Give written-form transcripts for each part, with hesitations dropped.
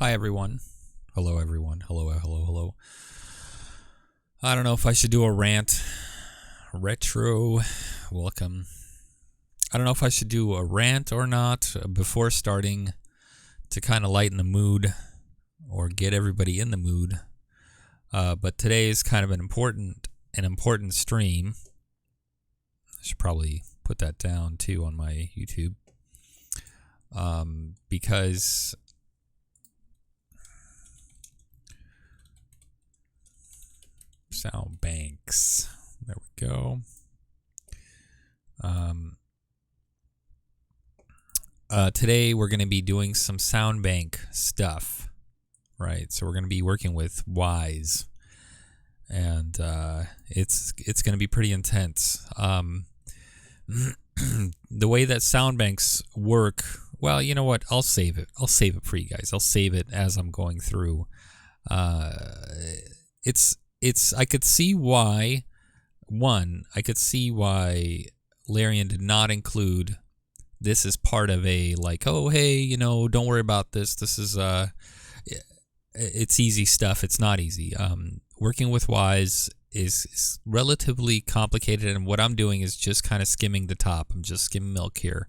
Hi, everyone. Hello, everyone. Hello, hello, hello. I don't know if I should do a rant. Retro. Welcome. I don't know if I should do a rant or not before starting to kind of lighten the mood or get everybody in the mood. But today is kind of an important stream. I should probably put that down too on my YouTube. Because soundbanks. There we go. Today we're going to be doing some soundbank stuff, right? So we're going to be working with Wwise, and it's going to be pretty intense. The way that soundbanks work, well, you know what? I'll save it. I'll save it for you guys. I'll save it as I'm going through. I could see why. I could see why Larian did not include this as part of a, like, oh, hey, don't worry about this. This is, it's easy stuff. It's not easy. Working with Wwise is relatively complicated, and what I'm doing is just kind of skimming the top. I'm just skimming milk here,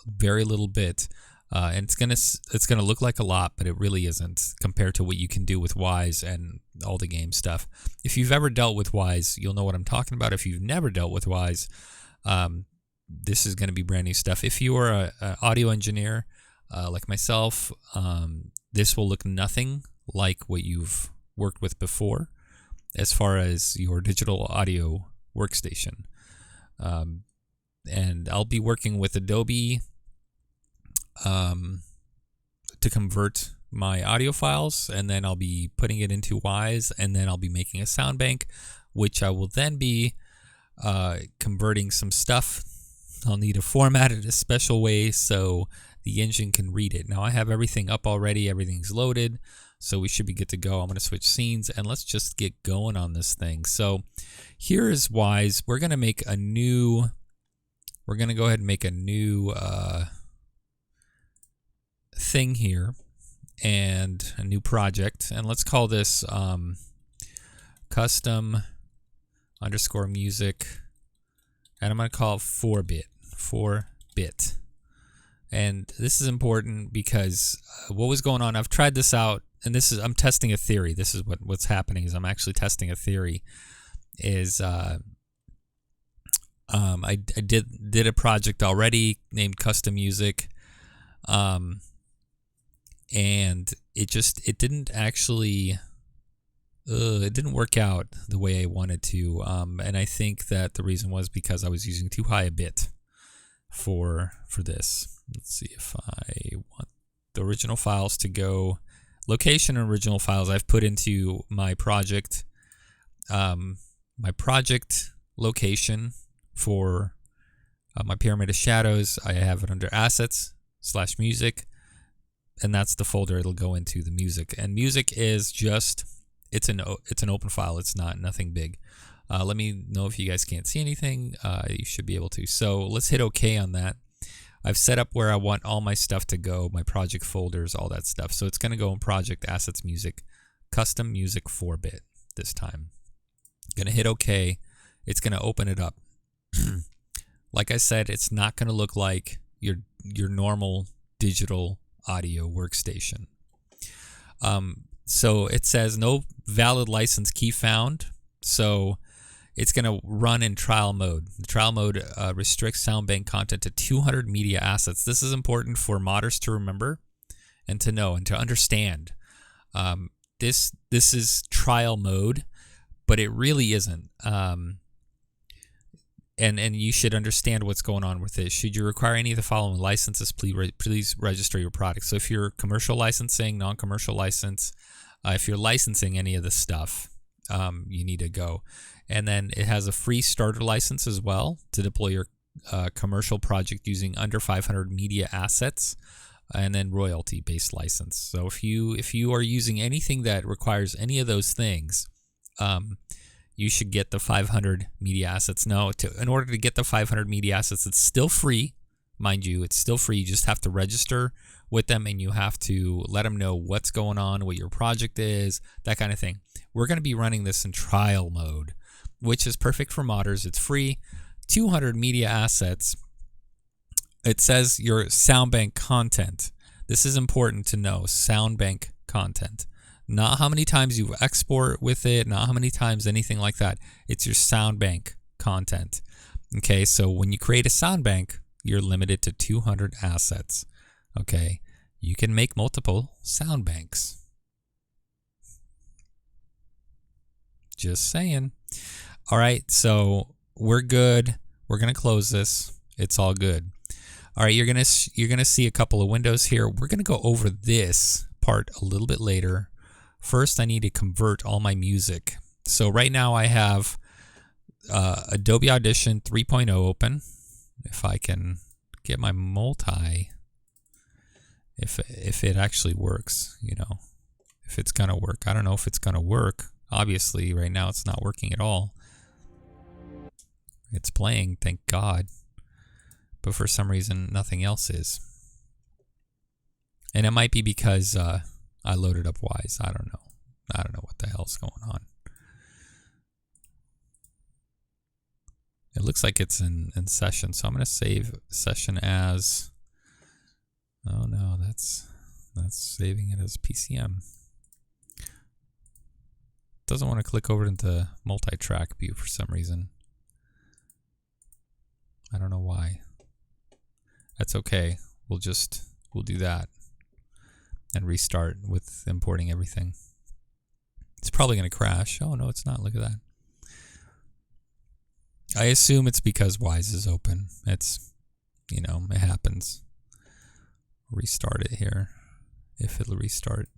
very little bit. And it's gonna look like a lot, but it really isn't compared to what you can do with Wwise and all the game stuff. If you've ever dealt with Wwise, you'll know what I'm talking about. If you've never dealt with Wwise, this is going to be brand new stuff. If you are an audio engineer like myself, this will look nothing like what you've worked with before as far as your digital audio workstation. And I'll be working with Adobe to convert my audio files, and then I'll be putting it into Wwise, and then I'll be making a sound bank, which I will then be converting some stuff. I'll need to format it a special way so the engine can read it. Now I have everything up already, everything's loaded, so we should be good to go. I'm going to switch scenes and let's just get going on this thing. So here is Wwise. We're going to go ahead and make a new thing here and a new project, and let's call this custom _ music, and I'm going to call it 4-bit. And this is important because what was going on, I've tried this out, and I'm testing a theory. This is what's happening is I'm actually testing a theory. Is I did a project already named custom music, and it didn't actually it didn't work out the way I wanted to, and I think that the reason was because I was using too high a bit for this. Let's see if I want the original files to go. Location and original files I've put into my project. My project location for my Pyramid of Shadows, I have it under Assets /Music, and that's the folder it'll go into, the music. And music is just it's an open file. It's nothing big. Let me know if you guys can't see anything. You should be able to. So let's hit OK on that. I've set up where I want all my stuff to go, my project folders, all that stuff. So it's going to go in Project Assets Music, Custom Music 4-bit this time. Going to hit OK. It's going to open it up. Like I said, it's not going to look like your normal digital audio workstation. So it says no valid license key found. So it's going to run in trial mode. The trial mode restricts soundbank content to 200 media assets. This is important for modders to remember and to know and to understand. This is trial mode, but it really isn't. And you should understand what's going on with this. Should you require any of the following licenses, please register your product. So if you're commercial licensing, non-commercial license, if you're licensing any of this stuff, you need to go. And then it has a free starter license as well to deploy your commercial project using under 500 media assets, and then royalty-based license. So if you are using anything that requires any of those things, you should get the 500 media assets. Now, in order to get the 500 media assets, it's still free. Mind you, it's still free. You just have to register with them, and you have to let them know what's going on, what your project is, that kind of thing. We're going to be running this in trial mode, which is perfect for modders. It's free. 200 media assets. It says your soundbank content. This is important to know. Soundbank content. Not how many times you export with it, not how many times anything like that. It's your soundbank content. Okay, so when you create a soundbank, you're limited to 200 assets. Okay, you can make multiple soundbanks. Just saying. All right, so we're good. We're gonna close this. It's all good. All right, you're gonna see a couple of windows here. We're gonna go over this part a little bit later. First, I need to convert all my music. So right now I have Adobe Audition 3.0 open. If I can get my multi, if it actually works, you know, if it's gonna work. I don't know if it's gonna work. Obviously, right now it's not working at all. It's playing, thank God. But for some reason, nothing else is. And it might be because I loaded up Wwise. I don't know. I don't know what the hell's going on. It looks like it's in session, so I'm going to save session as... Oh no, that's saving it as PCM. Doesn't want to click over into multi-track view for some reason. I don't know why. That's okay. We'll do that and restart with importing everything. It's probably going to crash. Oh no, it's not. Look at that. I assume it's because Wwise is open. It's, you know, it happens. Restart it here, if it'll restart.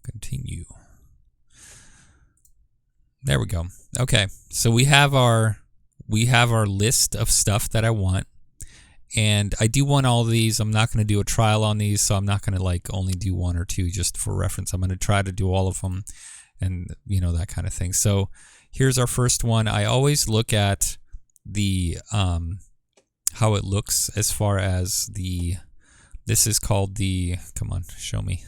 Continue. There we go. Okay, so we have our list of stuff that I want, and I do want all of these. I'm not going to do a trial on these, so I'm not going to like only do one or two just for reference. I'm going to try to do all of them, and you know, that kind of thing. So here's our first one. I always look at the how it looks as far as the. This is called the. Come on, show me.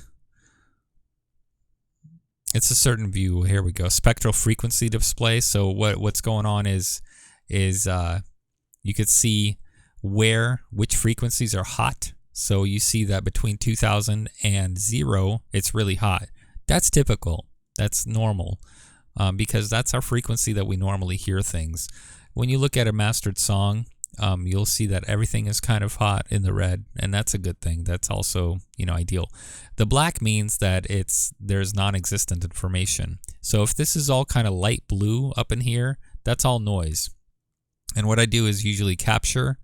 It's a certain view. Here we go. Spectral frequency display. So what's going on is you could see which frequencies are hot. So you see that between 2000 and 0, it's really hot. That's typical. That's normal because that's our frequency that we normally hear things. When you look at a mastered song, you'll see that everything is kind of hot in the red, and that's a good thing. That's also, you know, ideal. The black means that there's non-existent information. So if this is all kind of light blue up in here, that's all noise. And what I do is usually capture,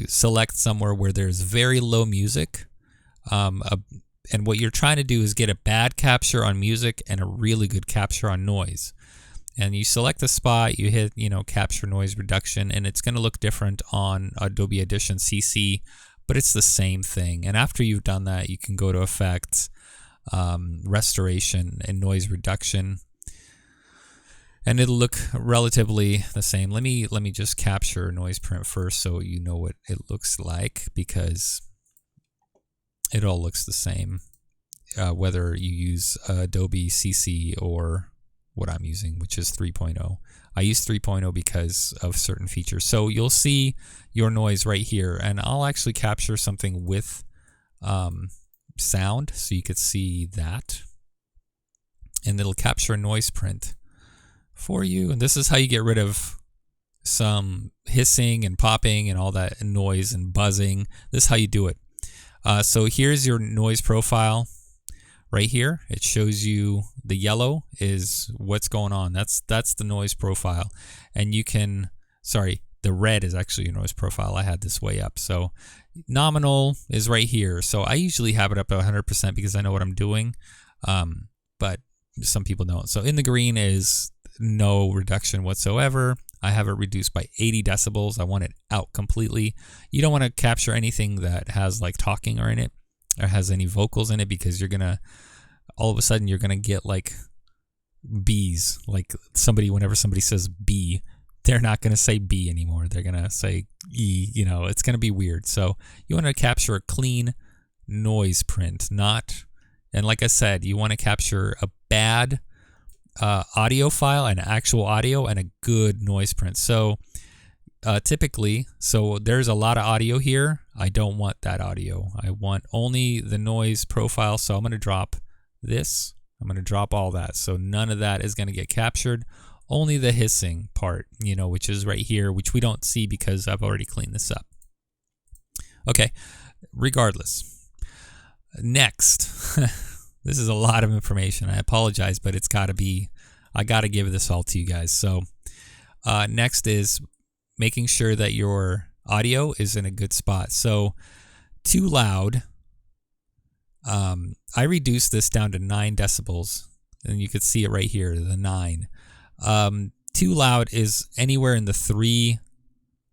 select somewhere where there's very low music, and what you're trying to do is get a bad capture on music and a really good capture on noise. And you select the spot, you hit, you know, capture noise reduction, and it's going to look different on Adobe Audition CC, but it's the same thing. And after you've done that, you can go to Effects, Restoration, and Noise Reduction, and it'll look relatively the same. Let me just capture noise print first so you know what it looks like, because it all looks the same, whether you use Adobe CC or what I'm using, which is 3.0. I use 3.0 because of certain features. So you'll see your noise right here, and I'll actually capture something with sound so you could see that, and it'll capture a noise print for you. And this is how you get rid of some hissing and popping and all that noise and buzzing. This is how you do it. So here's your noise profile. Right here, it shows you the yellow is what's going on. That's the noise profile. And you can, sorry, the red is actually your noise profile. I had this way up. So nominal is right here. So I usually have it up at 100% because I know what I'm doing. But some people don't. So in the green is no reduction whatsoever. I have it reduced by 80 decibels. I want it out completely. You don't want to capture anything that has like talking or in it, or has any vocals in it, because you're gonna all of a sudden you're gonna get like B's. Like whenever somebody says B, they're not going to say B anymore. They're going to say E. It's going to be weird. So you want to capture a clean noise print, and like I said, you want to capture a bad audio file, an actual audio, and a good noise print. So typically, there's a lot of audio here. I don't want that audio. I want only the noise profile. So I'm going to drop this. I'm going to drop all that. So none of that is going to get captured. Only the hissing part, which is right here, which we don't see because I've already cleaned this up. Okay, regardless. Next, this is a lot of information. I apologize, but I got to give this all to you guys. So next is making sure that your audio is in a good spot. So too loud, I reduced this down to 9 decibels, and you could see it right here, the 9. Too loud is anywhere in the 3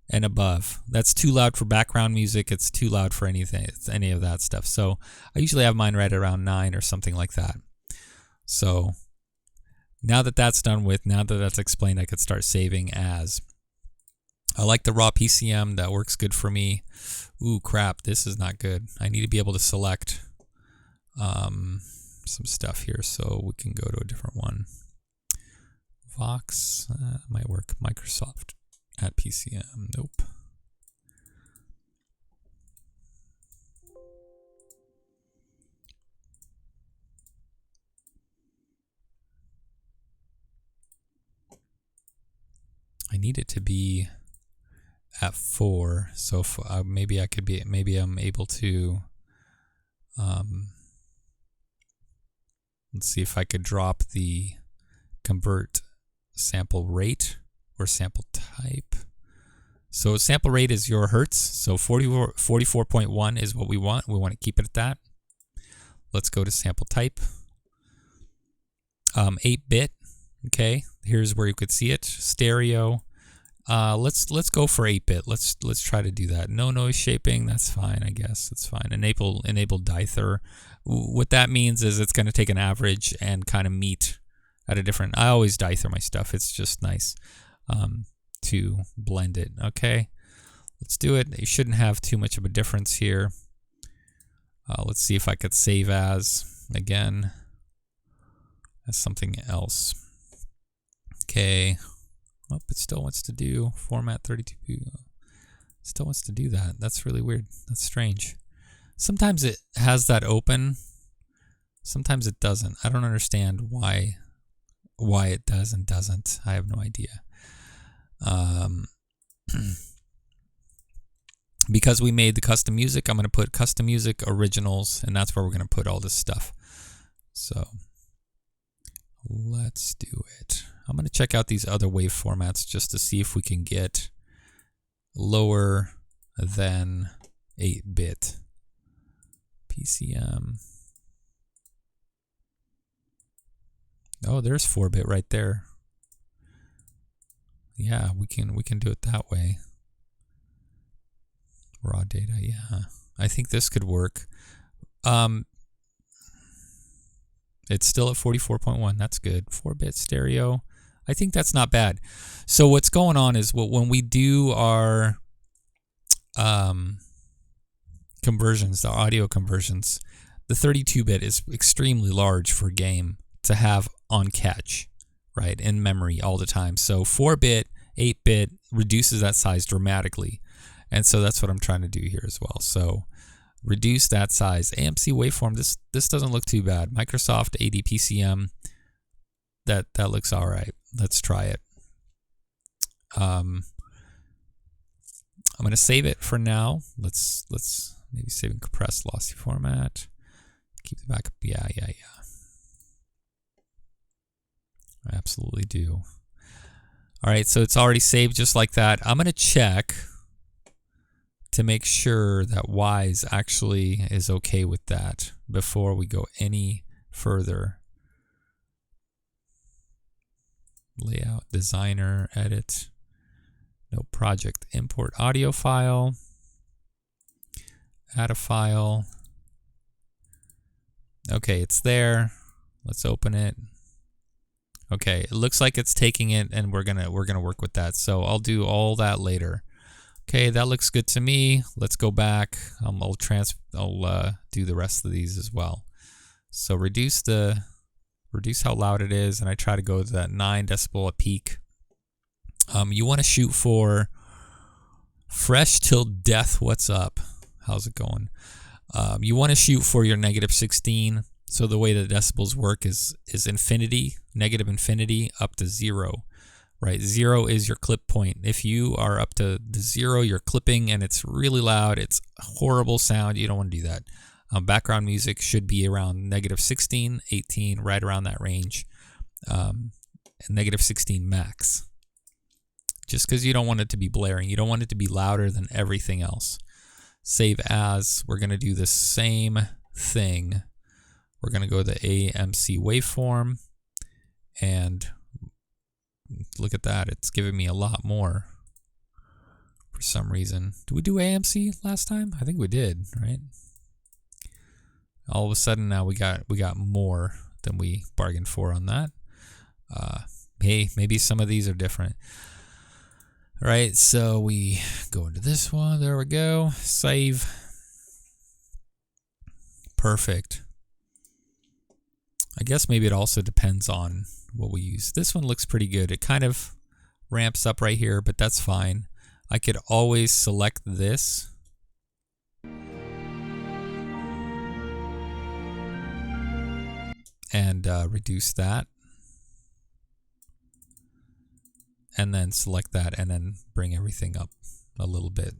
and above. That's too loud for background music. It's too loud for any of that stuff. So I usually have mine right around 9 or something like that. So now that that's done with, now that that's explained, I could start saving as. I like the raw PCM. That works good for me. Ooh, crap. This is not good. I need to be able to select some stuff here so we can go to a different one. Vox might work. Microsoft at PCM. Nope. I need it to be at 4, so maybe I'm able to. Let's see if I could drop the convert sample rate or sample type. So sample rate is your hertz. So 44.1 is what we want. We want to keep it at that. Let's go to sample type. 8-bit. Okay, here's where you could see it. Stereo. Let's go for 8-bit. Let's try to do that. No noise shaping. That's fine. I guess that's fine. Enable dither. What that means is it's going to take an average and kind of meet at a different. I always dither my stuff. It's just nice to blend it. Okay, let's do it. You shouldn't have too much of a difference here. Let's see if I could save as again as something else. Okay. Oh, it still wants to do format 32. Still wants to do that. That's really weird. That's strange. Sometimes it has that open. Sometimes it doesn't. I don't understand why it does and doesn't. I have no idea. Because we made the custom music, I'm going to put custom music originals, and that's where we're going to put all this stuff. So let's do it. I'm going to check out these other wave formats just to see if we can get lower than 8-bit. PCM. Oh, there's 4-bit right there. Yeah, we can do it that way. Raw data, yeah. I think this could work. It's still at 44.1. That's good. 4-bit stereo. I think that's not bad. So what's going on is when we do our conversions, the audio conversions, the 32-bit is extremely large for a game to have on catch, right, in memory all the time. So 4-bit, 8-bit reduces that size dramatically. And so that's what I'm trying to do here as well. So reduce that size. AMC waveform, this doesn't look too bad. Microsoft ADPCM, that looks all right. Let's try it. I'm going to save it for now. Let's maybe save in compressed lossy format. Keep the backup. Yeah. I absolutely do. All right, so it's already saved just like that. I'm going to check to make sure that Wwise actually is okay with that before we go any further. Layout, designer, edit, no project, import audio file, add a file. Okay, it's there. Let's open it. Okay, it looks like it's taking it, and we're gonna work with that. So I'll do all that later. Okay, that looks good to me. Let's go back. I'll do the rest of these as well. So reduce how loud it is, and I try to go to that 9 decibel at peak. You want to shoot for fresh till death. What's up? How's it going? You want to shoot for your -16. So the way the decibels work is infinity, negative infinity, up to 0. Right, 0 is your clip point. If you are up to the 0, you're clipping and it's really loud. It's a horrible sound. You don't want to do that. Background music should be around -16, 18, right around that range. -16 max. Just because you don't want it to be blaring. You don't want it to be louder than everything else. Save as. We're going to do the same thing. We're going to go to the AMC waveform, and look at that. It's giving me a lot more for some reason. Did we do AMC last time? I think we did, right? All of a sudden now we got more than we bargained for on that. Hey, maybe some of these are different. All right, so we go into this one. There we go. Save. Perfect. I guess maybe it also depends on what we use. This one looks pretty good. It kind of ramps up right here, but that's fine. I could always select this. And reduce that. And then select that and then bring everything up a little bit.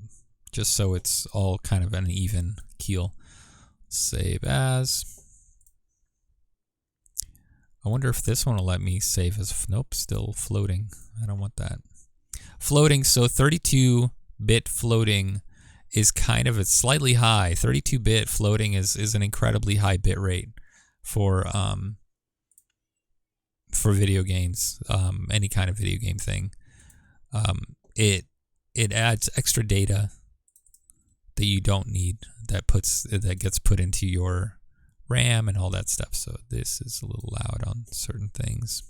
Just so it's all kind of an even keel. Save as. I wonder if this one will let me save as. Nope, still floating. I don't want that. Floating, so 32-bit floating is kind of, it's slightly high. 32-bit floating is an incredibly high bit rate for video games, any kind of video game thing. It adds extra data that you don't need, that gets put into your RAM and all that stuff. So this is a little loud on certain things.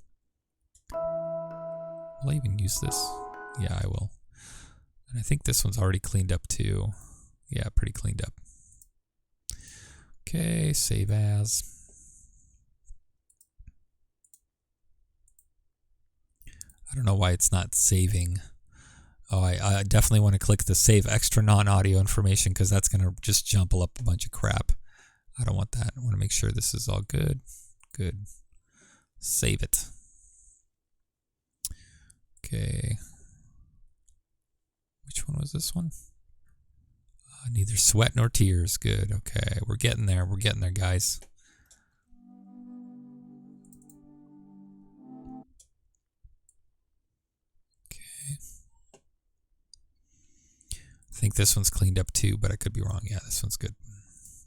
Will I even use this? Yeah, I will. And I think this one's already cleaned up too. Yeah, pretty cleaned up. Okay, save as. I don't know why it's not saving. Oh, I definitely want to click the save extra non-audio information because that's going to just jumble up a bunch of crap. I don't want that. I want to make sure this is all good. Good. Save it. Okay. Which one was this one? Neither sweat nor tears. Good. Okay. We're getting there. We're getting there, guys. Okay. I think this one's cleaned up too, but I could be wrong. Yeah, this one's good.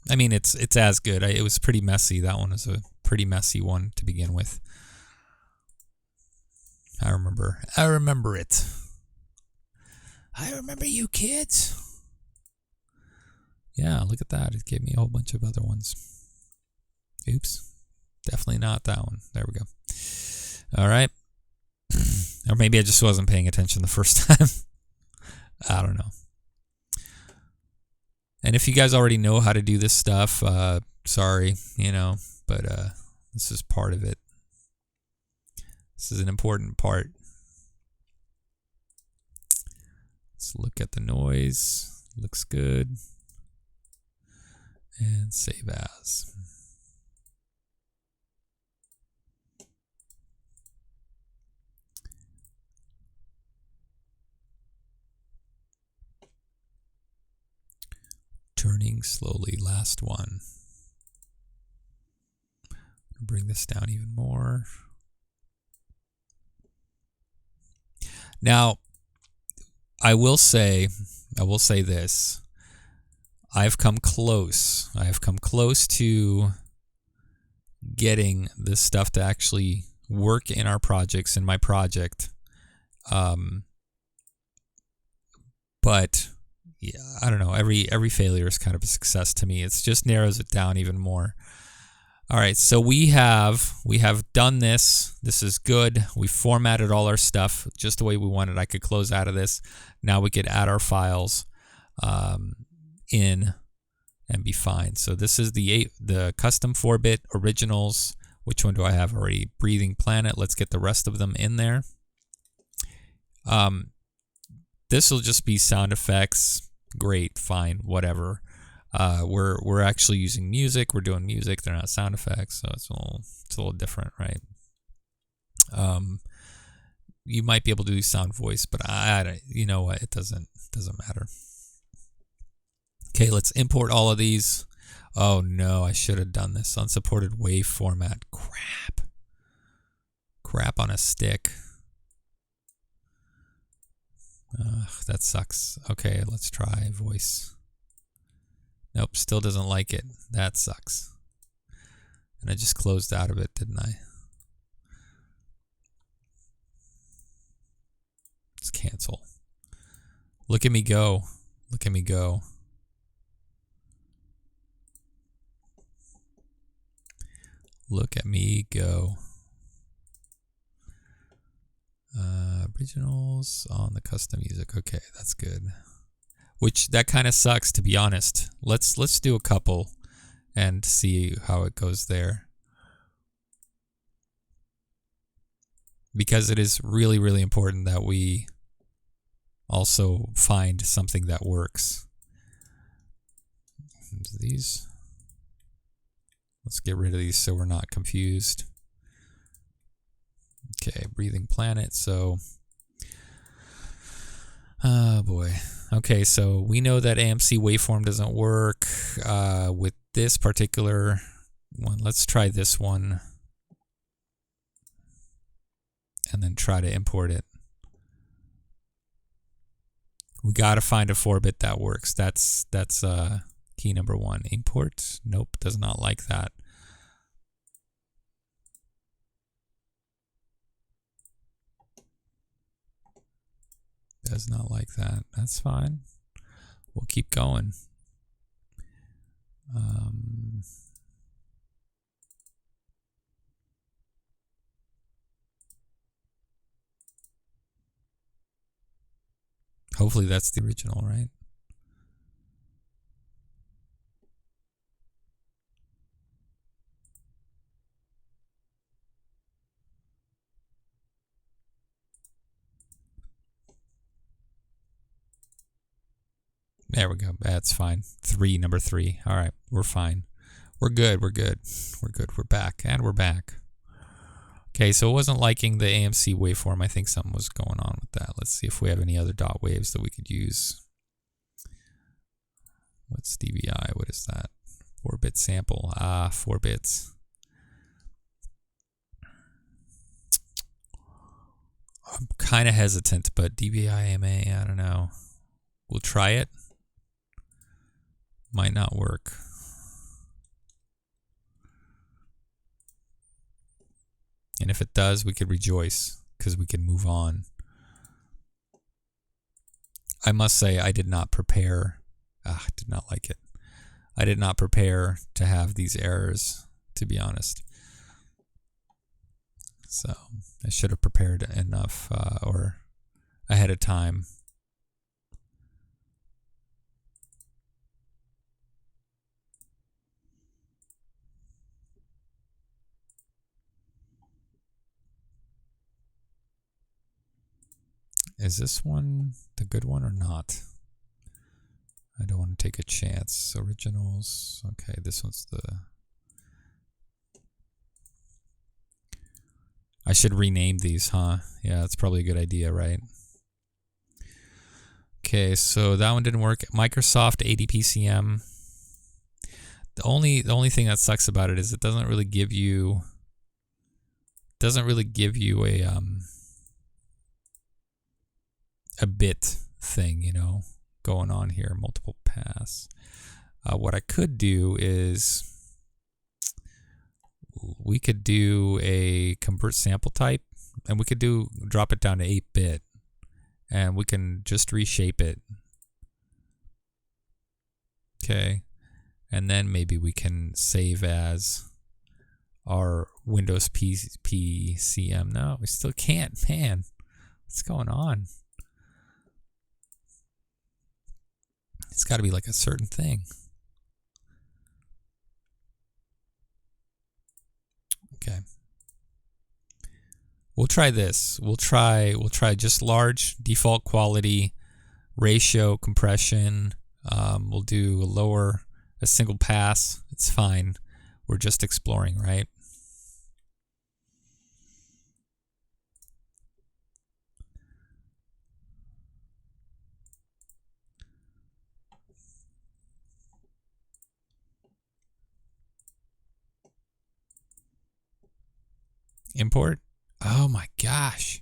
I mean, it's as good. It was pretty messy. That one was a pretty messy one to begin with. I remember it. I remember you kids. Yeah, look at that. It gave me a whole bunch of other ones. Oops. Definitely not that one. There we go. All right. Or maybe I just wasn't paying attention the first time. I don't know. And if you guys already know how to do this stuff, sorry, but this is part of it. This is an important part. Let's look at the noise. Looks good. And save as. Turning slowly, last one. Bring this down even more. Now, I will say this. I've come close. I have come close to getting this stuff to actually work in our projects, in my project. But yeah, I don't know. Every failure is kind of a success to me. It just narrows it down even more. All right, so we have done this. This is good. We formatted all our stuff just the way we wanted. I could close out of this. Now we could add our files in and be fine. So this is the custom 4-bit originals. Which one do I have already? Breathing Planet. Let's get the rest of them in there. This will just be sound effects. Great, fine, whatever. We're actually using music. We're doing music. They're not sound effects, so it's a little different, right? You might be able to do sound voice, but you know what? It doesn't matter. Okay, let's import all of these. Oh no, I should have done this. Unsupported wave format. Crap on a stick. That sucks. Okay, let's try voice. Nope, still doesn't like it. That sucks. And I just closed out of it, didn't I? Let's cancel. Look at me go. Look at me go. Look at me go. Originals on the custom music. Okay, that's good. Which that kind of sucks, to be honest. Let's do a couple and see how it goes there. Because it is really, really important that we also find something that works. These. Let's get rid of these so we're not confused. Okay, Breathing Planet. So, oh boy. Okay, so we know that AMC waveform doesn't work with this particular one. Let's try this one and then try to import it. We got to find a 4-bit that works. That's key number 1. Import. Nope, does not like that. Does not like that. That's fine. We'll keep going. Hopefully that's the original, right? There we go. That's fine. Number 3. All right, we're fine. We're good. We're good. We're good. We're back. And we're back. Okay, so it wasn't liking the AMC waveform. I think something was going on with that. Let's see if we have any other dot waves that we could use. What's DVI? What is that? 4-bit sample. 4 bits. I'm kind of hesitant, but DVI-MA, I don't know. We'll try it. Might not work. And if it does, we could rejoice because we can move on. I must say I did not prepare. Did not like it. I did not prepare to have these errors, to be honest. So I should have prepared enough or ahead of time. Is this one the good one or not? I don't want to take a chance. Originals. Okay, this one's the... I should rename these, huh? Yeah, that's probably a good idea, right? Okay, so that one didn't work. Microsoft ADPCM. The only thing that sucks about it is it doesn't really give you a bit thing, you know, going on here, multiple pass. What I could do is we could do a convert sample type, and we could drop it down to 8-bit, and we can just reshape it. Okay, and then maybe we can save as our Windows PCM. No, we still can't, man. What's going on? It's got to be like a certain thing. Okay. We'll try this. We'll try just large default quality, ratio, compression. We'll do a single pass. It's fine. We're just exploring, right? Import. Oh my gosh.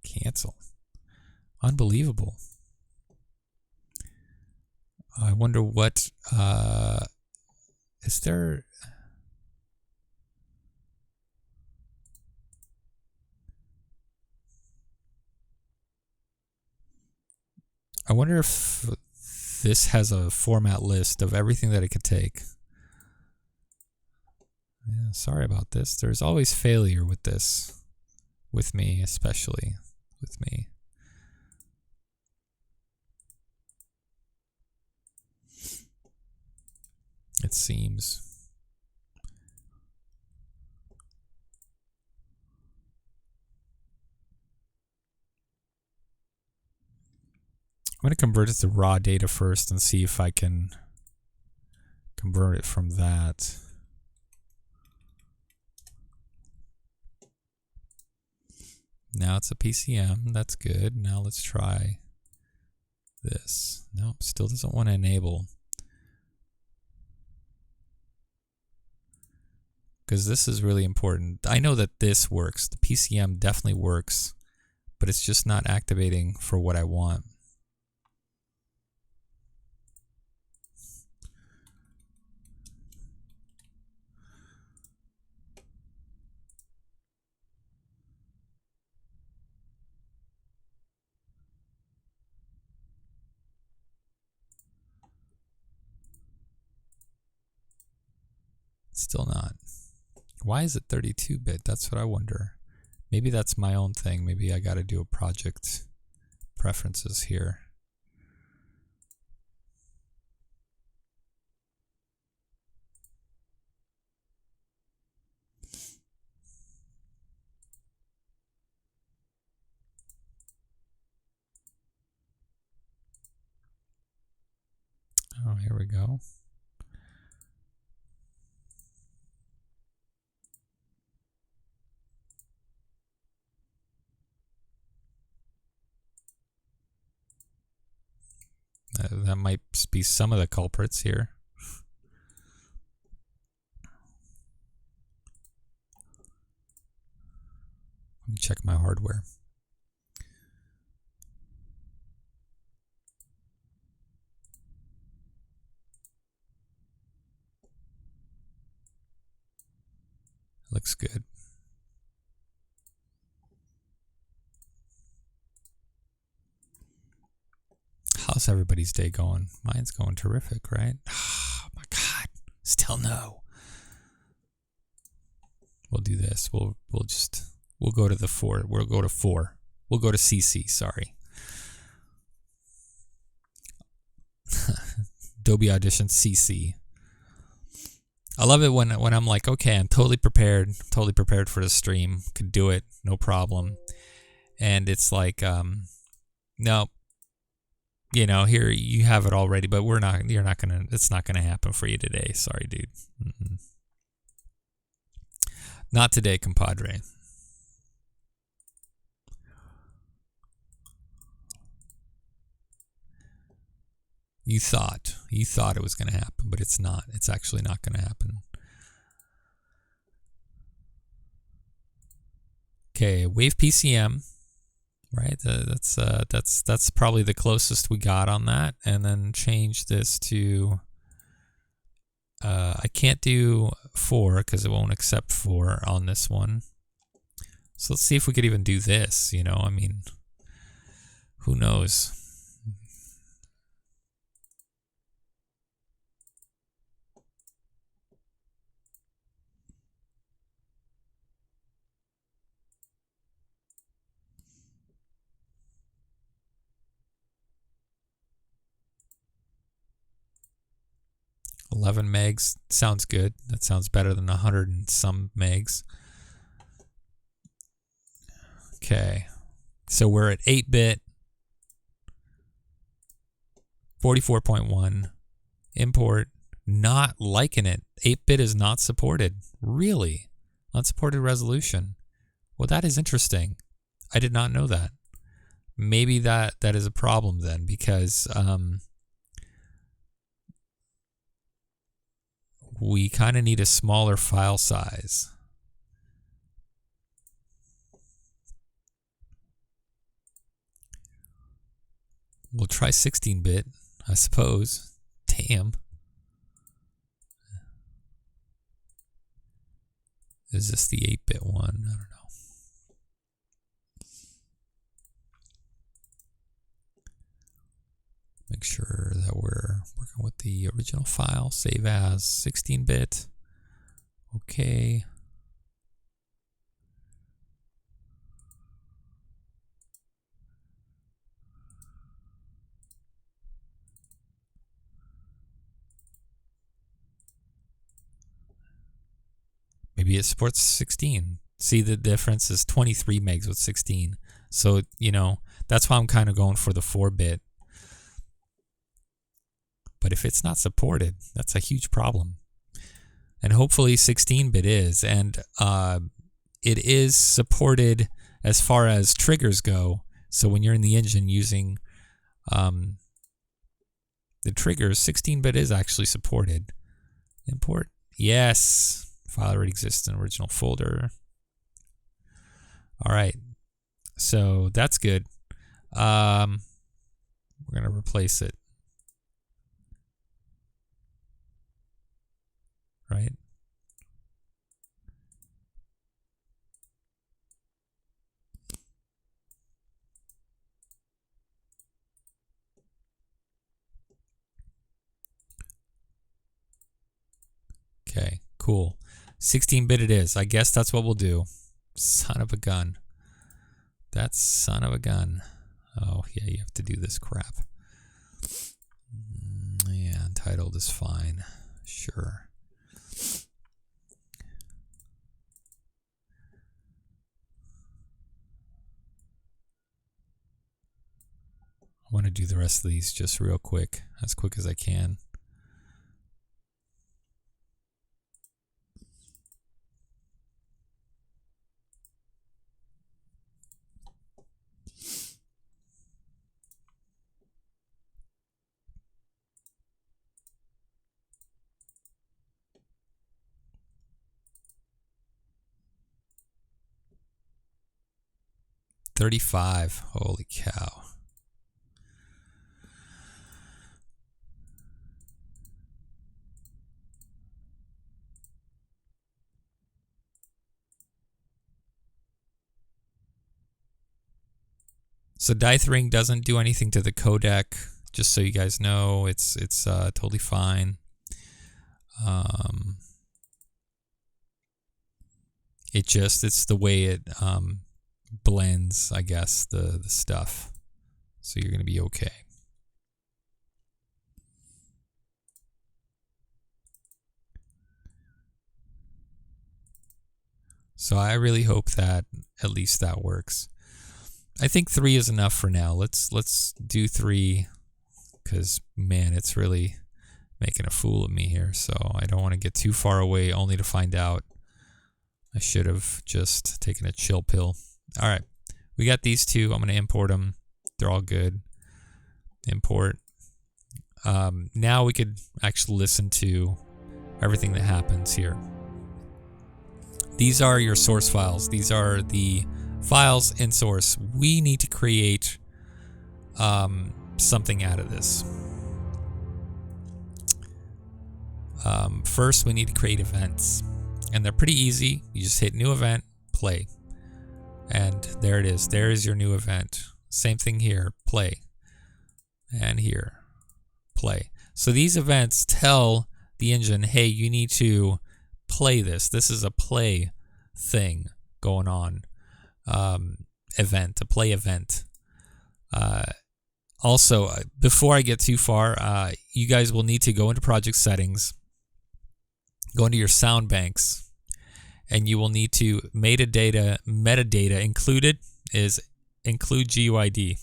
Cancel. Unbelievable. I wonder what is there. I wonder if this has a format list of everything that it could take. Yeah, sorry about this. There's always failure with this. With me, especially. With me. It seems. I'm going to convert it to raw data first and see if I can convert it from that. Now it's a PCM. That's good. Now let's try this. Nope, still doesn't want to enable. Because this is really important. I know that this works. The PCM definitely works, but it's just not activating for what I want. Still not. Why is it 32-bit? That's what I wonder. Maybe that's my own thing. Maybe I got to do a project preferences here. Oh, here we go. That might be some of the culprits here. Let me check my hardware. Looks good. How's everybody's day going? Mine's going terrific, right? Oh my God. Still no. We'll do this. We'll go to the 4. We'll go to 4. We'll go to CC, sorry. Adobe Audition CC. I love it when I'm like, okay, I'm totally prepared for the stream, could do it, no problem. And it's like, no, you know, here you have it already, but it's not gonna happen for you today. Sorry, dude. Not today, compadre. You thought it was gonna happen, but it's not. It's actually not gonna happen. Okay, Wave PCM. Right, that's probably the closest we got on that, and then change this to. I can't do 4 because it won't accept 4 on this one. So let's see if we could even do this. You know, I mean, who knows? 11 megs. Sounds good. That sounds better than 100 and some megs. Okay. So we're at 8-bit. 44.1. Import. Not liking it. 8-bit is not supported. Really? Unsupported resolution. Well, that is interesting. I did not know that. Maybe that is a problem then, because we kind of need a smaller file size. We'll try 16-bit, I suppose. Damn. Is this the 8-bit one? I don't know. Make sure that we're working with the original file. Save as 16-bit. Okay. Maybe it supports 16. See, the difference is 23 megs with 16. So, you know, that's why I'm kind of going for the 4-bit. But if it's not supported, that's a huge problem. And hopefully 16-bit is. And it is supported as far as triggers go. So when you're in the engine using the triggers, 16-bit is actually supported. Import. Yes. File already exists in original folder. All right. So that's good. We're going to replace it. Right? Okay, cool. 16-bit it is. I guess that's what we'll do. Son of a gun. That's son of a gun. Oh, yeah, you have to do this crap. Yeah, untitled is fine. Sure. I want to do the rest of these just real quick, as quick as I can. $35. Holy cow. So dithering doesn't do anything to the codec, just so you guys know. It's totally fine. It's the way it blends, I guess, the stuff. So you're going to be okay. So I really hope that at least that works. I think 3 is enough for now. Let's do 3, because man, it's really making a fool of me here. So I don't want to get too far away only to find out I should have just taken a chill pill. All right, we got these 2. I'm going to import them. They're all good. Import. Now we could actually listen to everything that happens here. These are your source files. These are the files in source. We need to create something out of this. First, we need to create events. And they're pretty easy. You just hit new event, play. And there it is. There is your new event. Same thing here, play. And here, play. So these events tell the engine, hey, you need to play this. This is a play thing going on. Event, a play event. Also, before I get too far, you guys will need to go into project settings go into your sound banks, and you will need to metadata included is include GUID.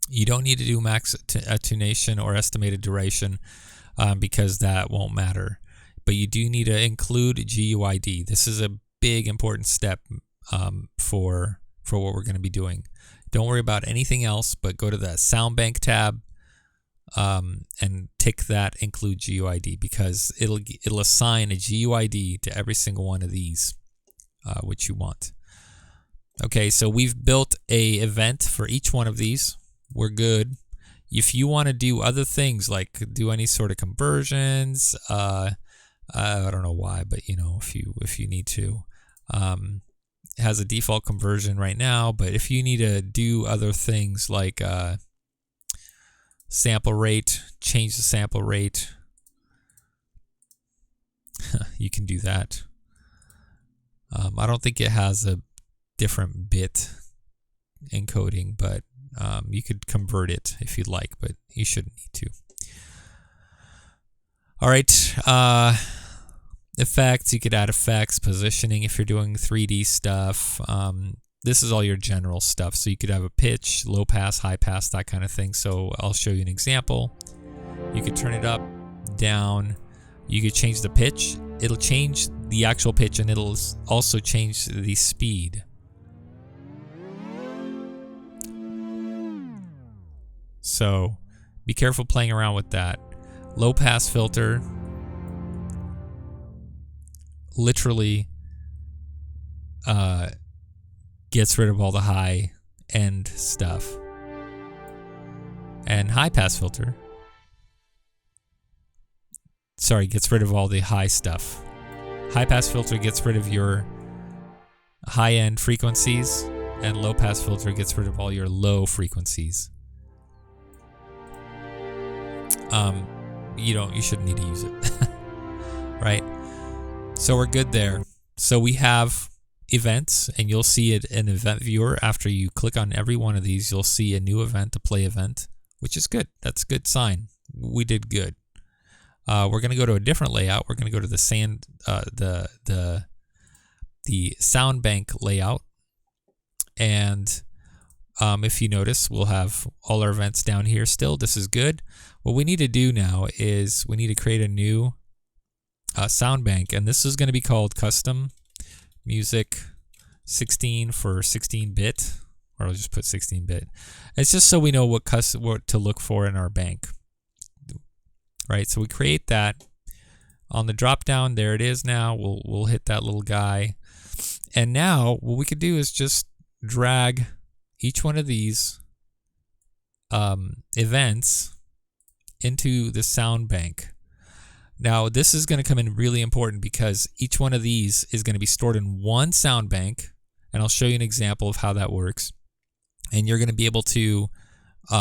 You don't need to do max attenuation or estimated duration because that won't matter. But you do need to include GUID. This is a big important step for what we're going to be doing. Don't worry about anything else, but go to the soundbank tab and tick that include GUID, because it'll assign a GUID to every single one of these, which you want. Okay, so we've built a event for each one of these. We're good. If you want to do other things like do any sort of conversions, I don't know why, but if you need to, it has a default conversion right now. But if you need to do other things like sample rate, change the sample rate, you can do that. I don't think it has a different bit encoding, but you could convert it if you'd like, but you shouldn't need to. All right, effects, you could add effects, positioning if you're doing 3D stuff. This is all your general stuff. So you could have a pitch, low pass, high pass, that kind of thing. So I'll show you an example. You could turn it up, down. You could change the pitch. It'll change the actual pitch, and it'll also change the speed. So be careful playing around with that. Low pass filter literally gets rid of all the high end stuff. And high pass filter, gets rid of all the high stuff. High pass filter gets rid of your high end frequencies, and low pass filter gets rid of all your low frequencies. You shouldn't need to use it. Right? So we're good there. So we have events, and you'll see it in event viewer. After you click on every one of these, you'll see a new event, a play event, which is good. That's a good sign. We did good. We're going to go to a different layout. We're going to go to the soundbank layout. And if you notice, we'll have all our events down here still. This is good. What we need to do now is we need to create a new soundbank, and this is going to be called custom music 16 for 16-bit, or I'll just put 16-bit. It's just so we know what to look for in our bank. Right, so we create that. On the drop down, there it is now. We'll hit that little guy. And now what we could do is just drag each one of these events into the sound bank. Now this is going to come in really important, because each one of these is going to be stored in one sound bank, and I'll show you an example of how that works. And you're going to be able to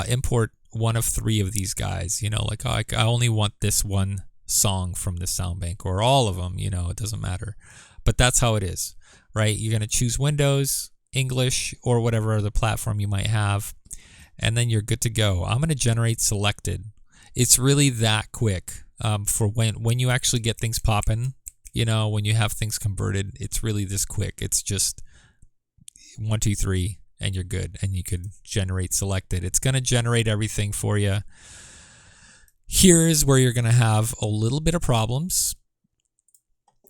import one of three of these guys. Like, I only want this one song from the sound bank, or all of them. It doesn't matter. But that's how it is, right? You're going to choose Windows, English, or whatever other platform you might have, and then you're good to go. I'm going to generate selected. It's really that quick. For when you actually get things popping, when you have things converted, it's really this quick. It's just 1, 2, 3, and you're good, and you could generate selected. It's going to generate everything for you. Here is where you're going to have a little bit of problems.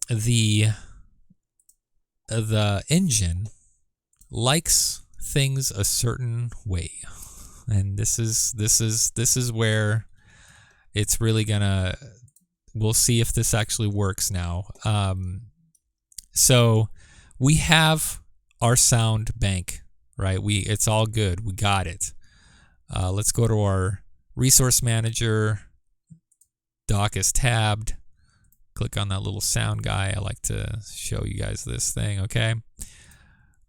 The engine likes things a certain way, and this is where it's really we'll see if this actually works now. So we have our sound bank, right? It's all good. We got it. Let's go to our resource manager. Dock is tabbed. Click on that little sound guy. I like to show you guys this thing, okay?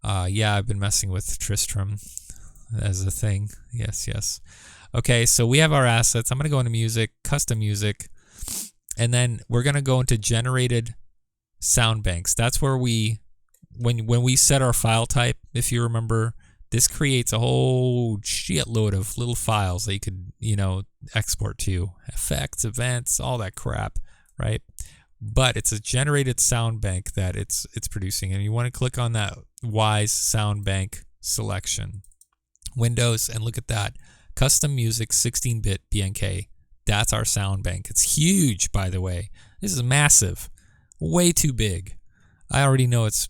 Yeah, I've been messing with Tristram as a thing. Yes. Okay, so we have our assets. I'm going to go into music, custom music, and then we're going to go into generated sound banks. That's where when we set our file type, if you remember, this creates a whole shitload of little files that you could, export to. Effects, events, all that crap, right? But it's a generated sound bank that it's producing, and you want to click on that Wwise sound bank selection. Windows, and look at that. Custom Music 16-bit BNK. That's our sound bank. It's huge, by the way. This is massive. Way too big. I already know it's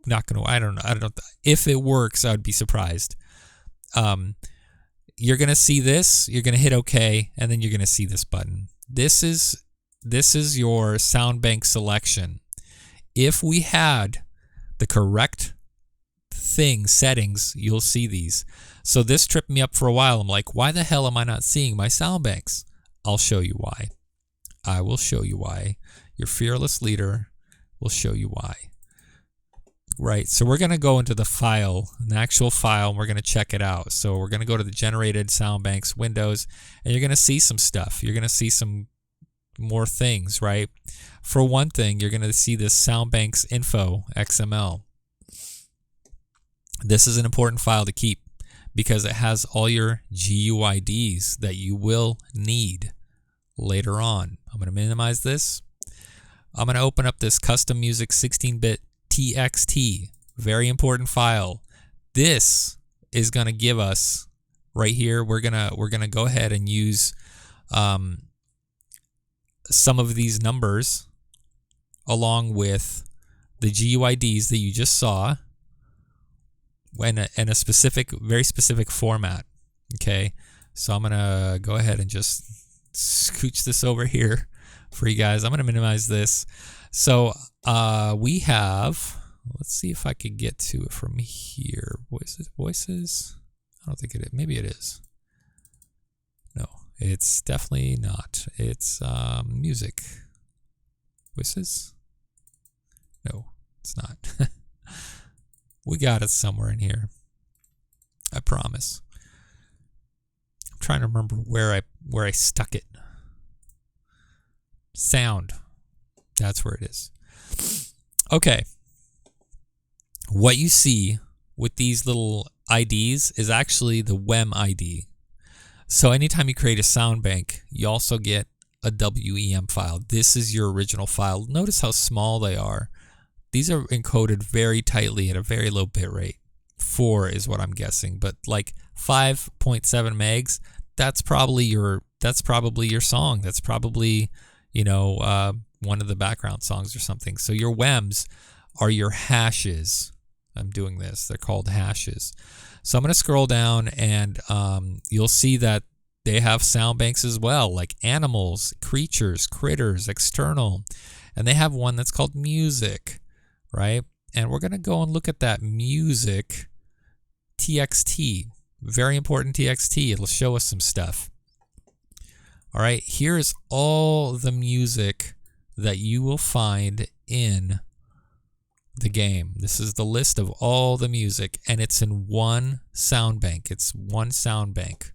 not going to, I don't know. If it works, I would be surprised. You're going to see this, you're going to hit OK, and then you're going to see this button. This is your sound bank selection. If we had the correct settings, you'll see these. So this tripped me up for a while. I'm like, why the hell am I not seeing my sound banks? I'll show you why. I will show you why. Your fearless leader will show you why. Right, so we're going to go into the file, an actual file, and we're going to check it out. So we're going to go to the generated sound banks windows, and you're going to see some stuff. You're going to see some more things, right? For one thing, you're going to see this soundbanks info XML. This is an important file to keep because it has all your GUIDs that you will need later on. I'm going to minimize this. I'm going to open up this custom music 16-bit TXT, very important file. This is going to give us right here. We're gonna go ahead and use some of these numbers along with the GUIDs that you just saw in a specific, very specific format. Okay, so I'm gonna go ahead and just scooch this over here for you guys. I'm gonna minimize this. So we have, let's see if I could get to it from here. Voices. I don't think it is. Maybe it is. No, it's definitely not. It's music. Voices. No, it's not. We got it somewhere in here. I promise. I'm trying to remember where I stuck it. Sound. That's where it is. Okay. What you see with these little IDs is actually the WEM ID. So anytime you create a sound bank, you also get a WEM file. This is your original file. Notice how small they are. These are encoded very tightly at a very low bit rate. 4 is what I'm guessing, but like 5.7 megs, that's probably your song. That's probably, one of the background songs or something. So your WEMs are your hashes. I'm doing this. They're called hashes. So I'm going to scroll down, and you'll see that they have sound banks as well, like animals, creatures, critters, external. And they have one that's called music, right? And we're going to go and look at that music TXT. Very important TXT. It'll show us some stuff. All right, here's all the music that you will find in the game. This is the list of all the music, and it's in one sound bank. It's one sound bank,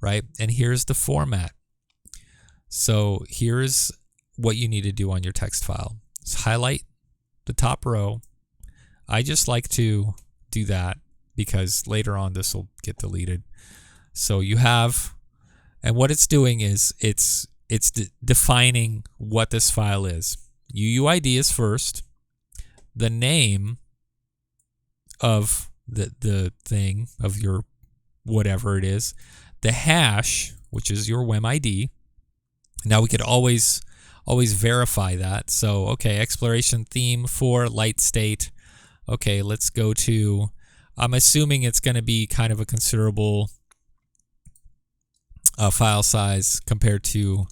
right? And here's the format. So here's what you need to do on your text file. Just highlight the top row. I just like to do that because later on this will get deleted. So you have, and what it's doing is it's defining what this file is. UUID is first. The name of the thing, of your whatever it is. The hash, which is your WEM ID. Now we could always verify that. So, okay, exploration theme for light state. Okay, let's go to, I'm assuming it's going to be kind of a considerable file size compared to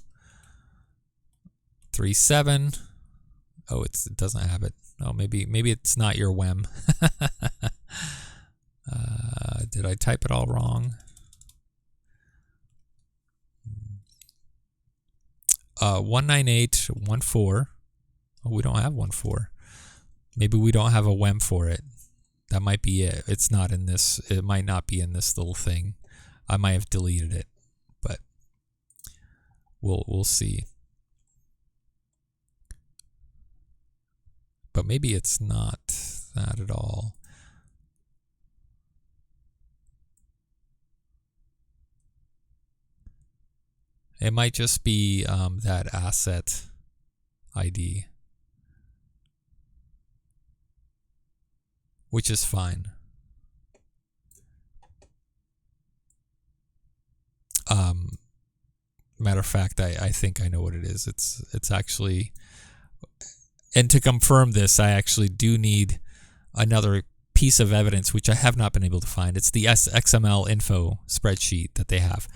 3.7. Oh, it doesn't have it. Oh, maybe it's not your WEM. Did I type it all wrong? 198.14. Oh, we don't have 1.4. Maybe we don't have a WEM for it. That might be it. It's not in this. It might not be in this little thing. I might have deleted it, but we'll see. But maybe it's not that at all. It might just be that asset. ID, which is fine. Matter of fact, I think I know what it is. It's actually, and to confirm this, I actually do need another piece of evidence, which I have not been able to find. It's the XML info spreadsheet that they have.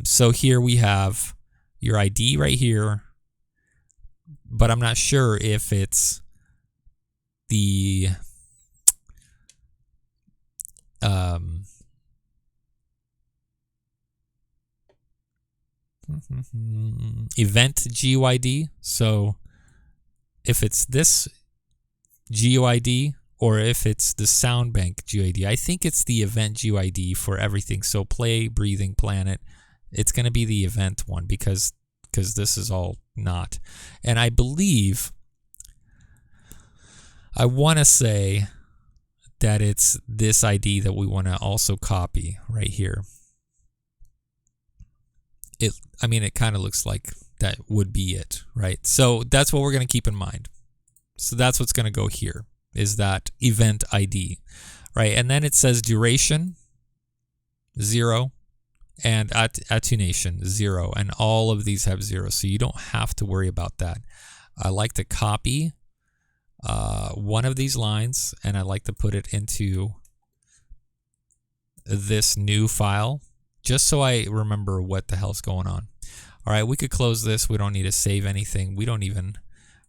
So here we have your ID right here, but I'm not sure if it's the event GUID. So if it's this GUID or if it's the soundbank GUID. I think it's the event GUID for everything. So play, breathing, planet. It's going to be the event one because this is all not. And I believe, I want to say that it's this ID that we want to also copy right here. It kind of looks like that would be it, right? So that's what we're going to keep in mind. So that's what's going to go here, is that event ID, right? And then it says duration, 0, and attenuation, 0. And all of these have 0, so you don't have to worry about that. I like to copy one of these lines, and I like to put it into this new file, just so I remember what the hell's going on. All right, we could close this. We don't need to save anything. We don't even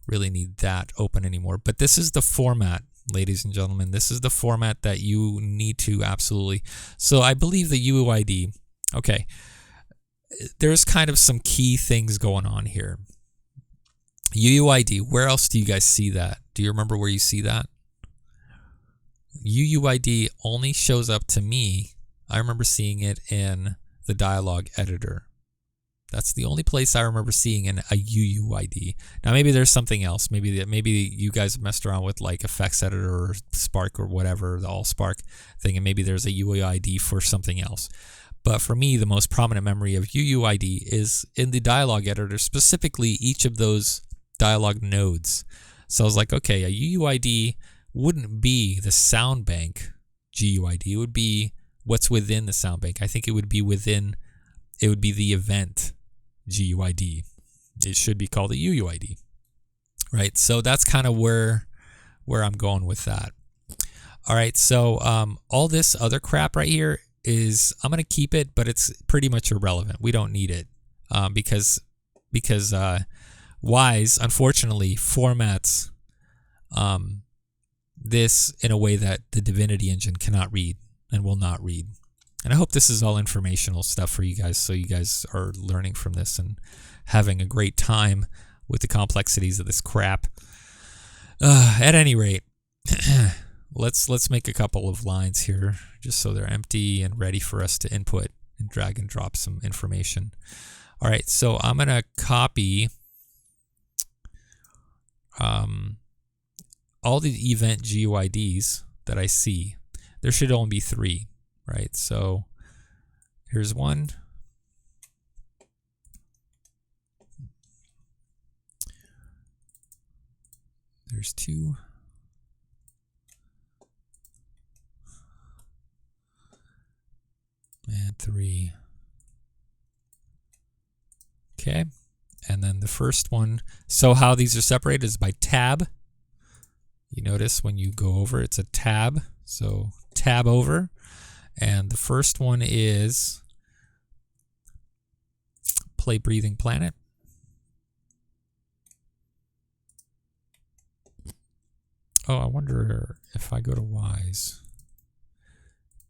really need that open anymore. But this is the format, ladies and gentlemen. This is the format that you need to absolutely. So I believe the UUID, okay, there's kind of some key things going on here. UUID, where else do you guys see that? Do you remember where you see that? UUID only shows up to me. I remember seeing it in the dialogue editor. That's the only place I remember seeing a UUID. Now maybe there's something else. Maybe you guys have messed around with like effects editor or Spark or whatever, the AllSpark thing, and maybe there's a UUID for something else. But for me, the most prominent memory of UUID is in the dialogue editor, specifically each of those dialogue nodes. So I was like, okay, a UUID wouldn't be the soundbank GUID. It would be what's within the soundbank. I think it would be the event GUID. It should be called a UUID, right? So that's kind of where I'm going with that. All right, so all this other crap right here is, I'm going to keep it, but it's pretty much irrelevant. We don't need it because Wwise, unfortunately, formats this in a way that the Divinity Engine cannot read and will not read. And I hope this is all informational stuff for you guys, so you guys are learning from this and having a great time with the complexities of this crap. At any rate, let's make a couple of lines here just so they're empty and ready for us to input and drag and drop some information. All right, so I'm going to copy all the event GUIDs that I see. There should only be 3. Right, so here's one. There's 2. And 3. Okay, and then the first one. So how these are separated is by tab. You notice when you go over, it's a tab. So tab over. And the first one is play breathing planet. Oh, I wonder if I go to Wwise,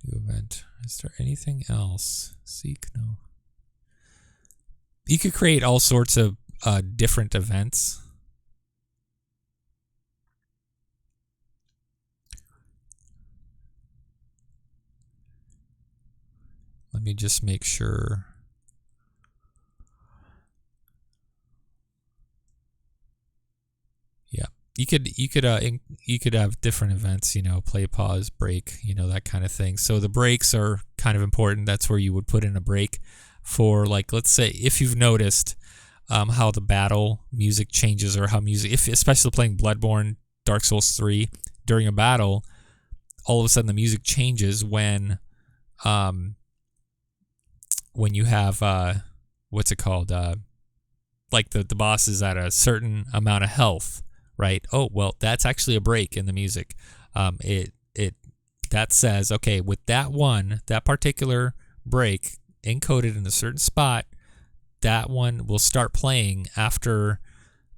do event, is there anything else? Seek, no. You could create all sorts of different events. Let me just make sure. Yeah, you could have different events, play, pause, break, that kind of thing. So the breaks are kind of important. That's where you would put in a break for, like, let's say if you've noticed, how the battle music changes, or how music, if especially playing Bloodborne, Dark Souls 3, during a battle, all of a sudden the music changes when you have what's it called? Like the boss is at a certain amount of health, right? Oh, well, that's actually a break in the music. That says, okay, with that particular break encoded in a certain spot, that one will start playing after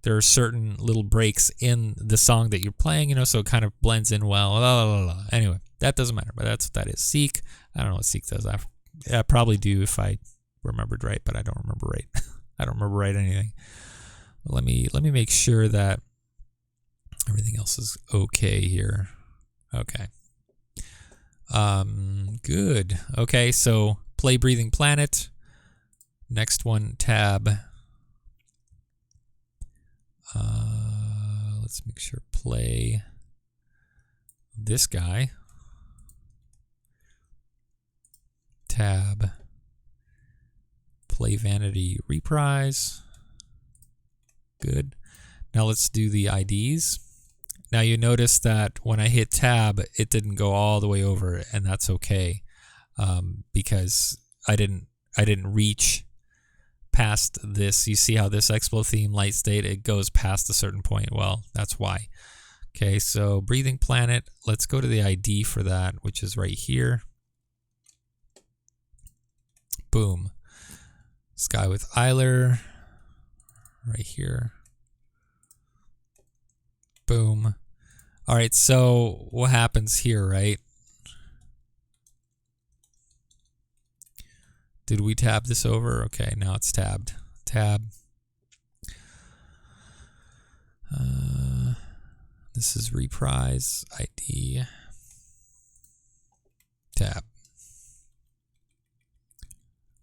there are certain little breaks in the song that you're playing, so it kind of blends in well. La, la, la, la. Anyway, that doesn't matter, but that's what that is. Seek, I don't know what Seek does. I probably do if I remembered right, but I don't remember right. I don't remember right anything. Let me make sure that everything else is okay here. Okay. Good. Okay, so play Breathing Planet. Next one, tab. Let's make sure play this guy. Tab. Play Vanity Reprise. Good. Now let's do the IDs. Now you notice that when I hit tab, it didn't go all the way over, and that's okay, because I didn't reach past this. You see how this Expo theme light state, it goes past a certain point. Well, that's why. Okay, so Breathing Planet. Let's go to the ID for that, which is right here. Boom. Sky with Eiler. Right here. Boom. All right, so what happens here, right? Did we tab this over? Okay, now it's tabbed. Tab. This is reprise ID. Tab.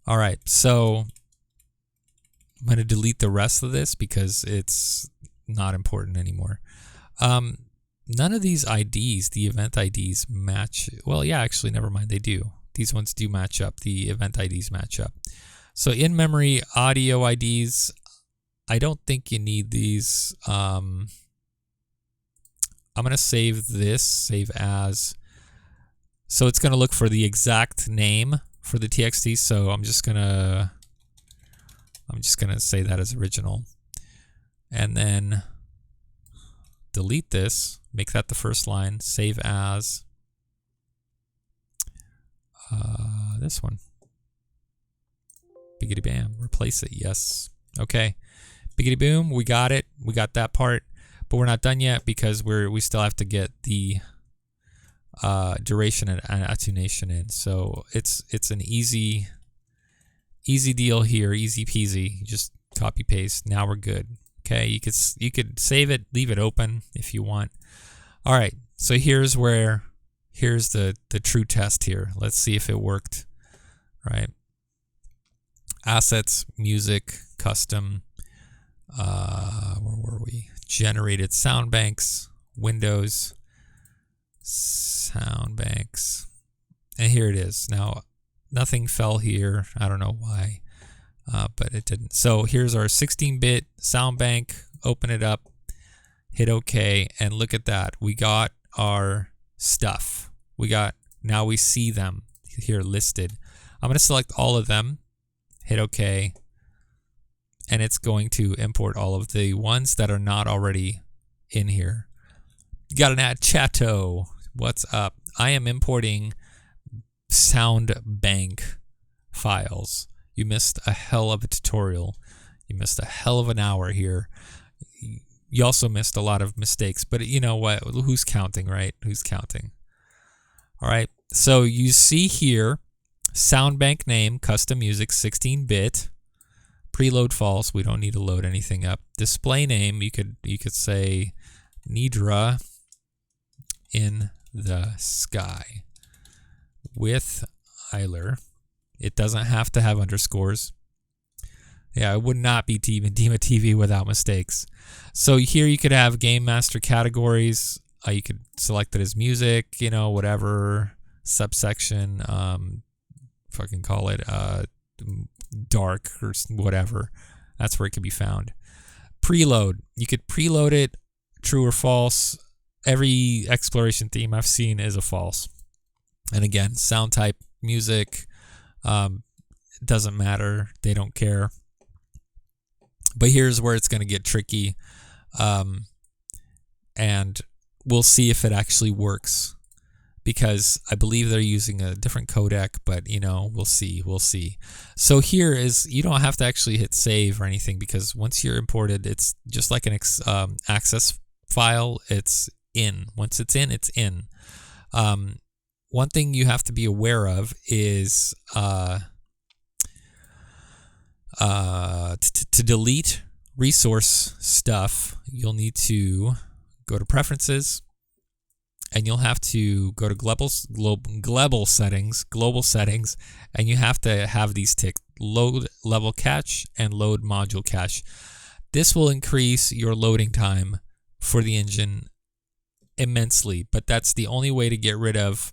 All right, so I'm going to delete the rest of this because it's not important anymore. None of these IDs, the event IDs, match. Well, yeah, actually, never mind. They do. These ones do match up. The event IDs match up. So in-memory audio IDs, I don't think you need these. I'm going to save this, save as. So it's going to look for the exact name for the TXT. So I'm just going to say that as original. And then delete this, make that the first line, save as this one. Biggity bam, replace it, yes. Okay, biggity boom, we got it. We got that part, but we're not done yet because we still have to get the duration and attenuation in. So it's an easy deal here, easy peasy. You just copy paste. Now we're good. Okay, you could save it, leave it open if you want. All right, so here's the true test here. Let's see if it worked. Right. Assets, music, custom. Where were we? Generated soundbanks, Windows, soundbanks, and here it is. Now, nothing fell here. I don't know why. But it didn't. So here's our 16-bit sound bank. Open it up, hit OK, and look at that. We got our stuff. Now we see them here listed. I'm going to select all of them, hit OK, and it's going to import all of the ones that are not already in here. You got an ad chatto. What's up? I am importing soundbank files. You missed a hell of a tutorial. You missed a hell of an hour here. You also missed a lot of mistakes, but you know what? Who's counting, right? Who's counting? All right. So you see here, soundbank name, custom music, 16-bit, preload false. We don't need to load anything up. Display name, you could say Nidra in the sky with Eiler. It doesn't have to have underscores. Yeah, it would not be Dima TV without mistakes. So here you could have Game Master categories. You could select it as music, whatever, subsection, fucking call it dark or whatever. That's where it can be found. Preload. You could preload it, true or false. Every exploration theme I've seen is a false. And again, sound type, music, doesn't matter. They don't care. But here's where it's going to get tricky. And we'll see if it actually works, because I believe they're using a different codec, but we'll see. So here is, you don't have to actually hit save or anything, because once you're imported, it's just like an access file. It's in. Once it's in, it's in. One thing you have to be aware of is to delete resource stuff, you'll need to go to preferences, and you'll have to go to global settings, and you have to have these ticked: load level cache and load module cache. This will increase your loading time for the engine immensely, but that's the only way to get rid of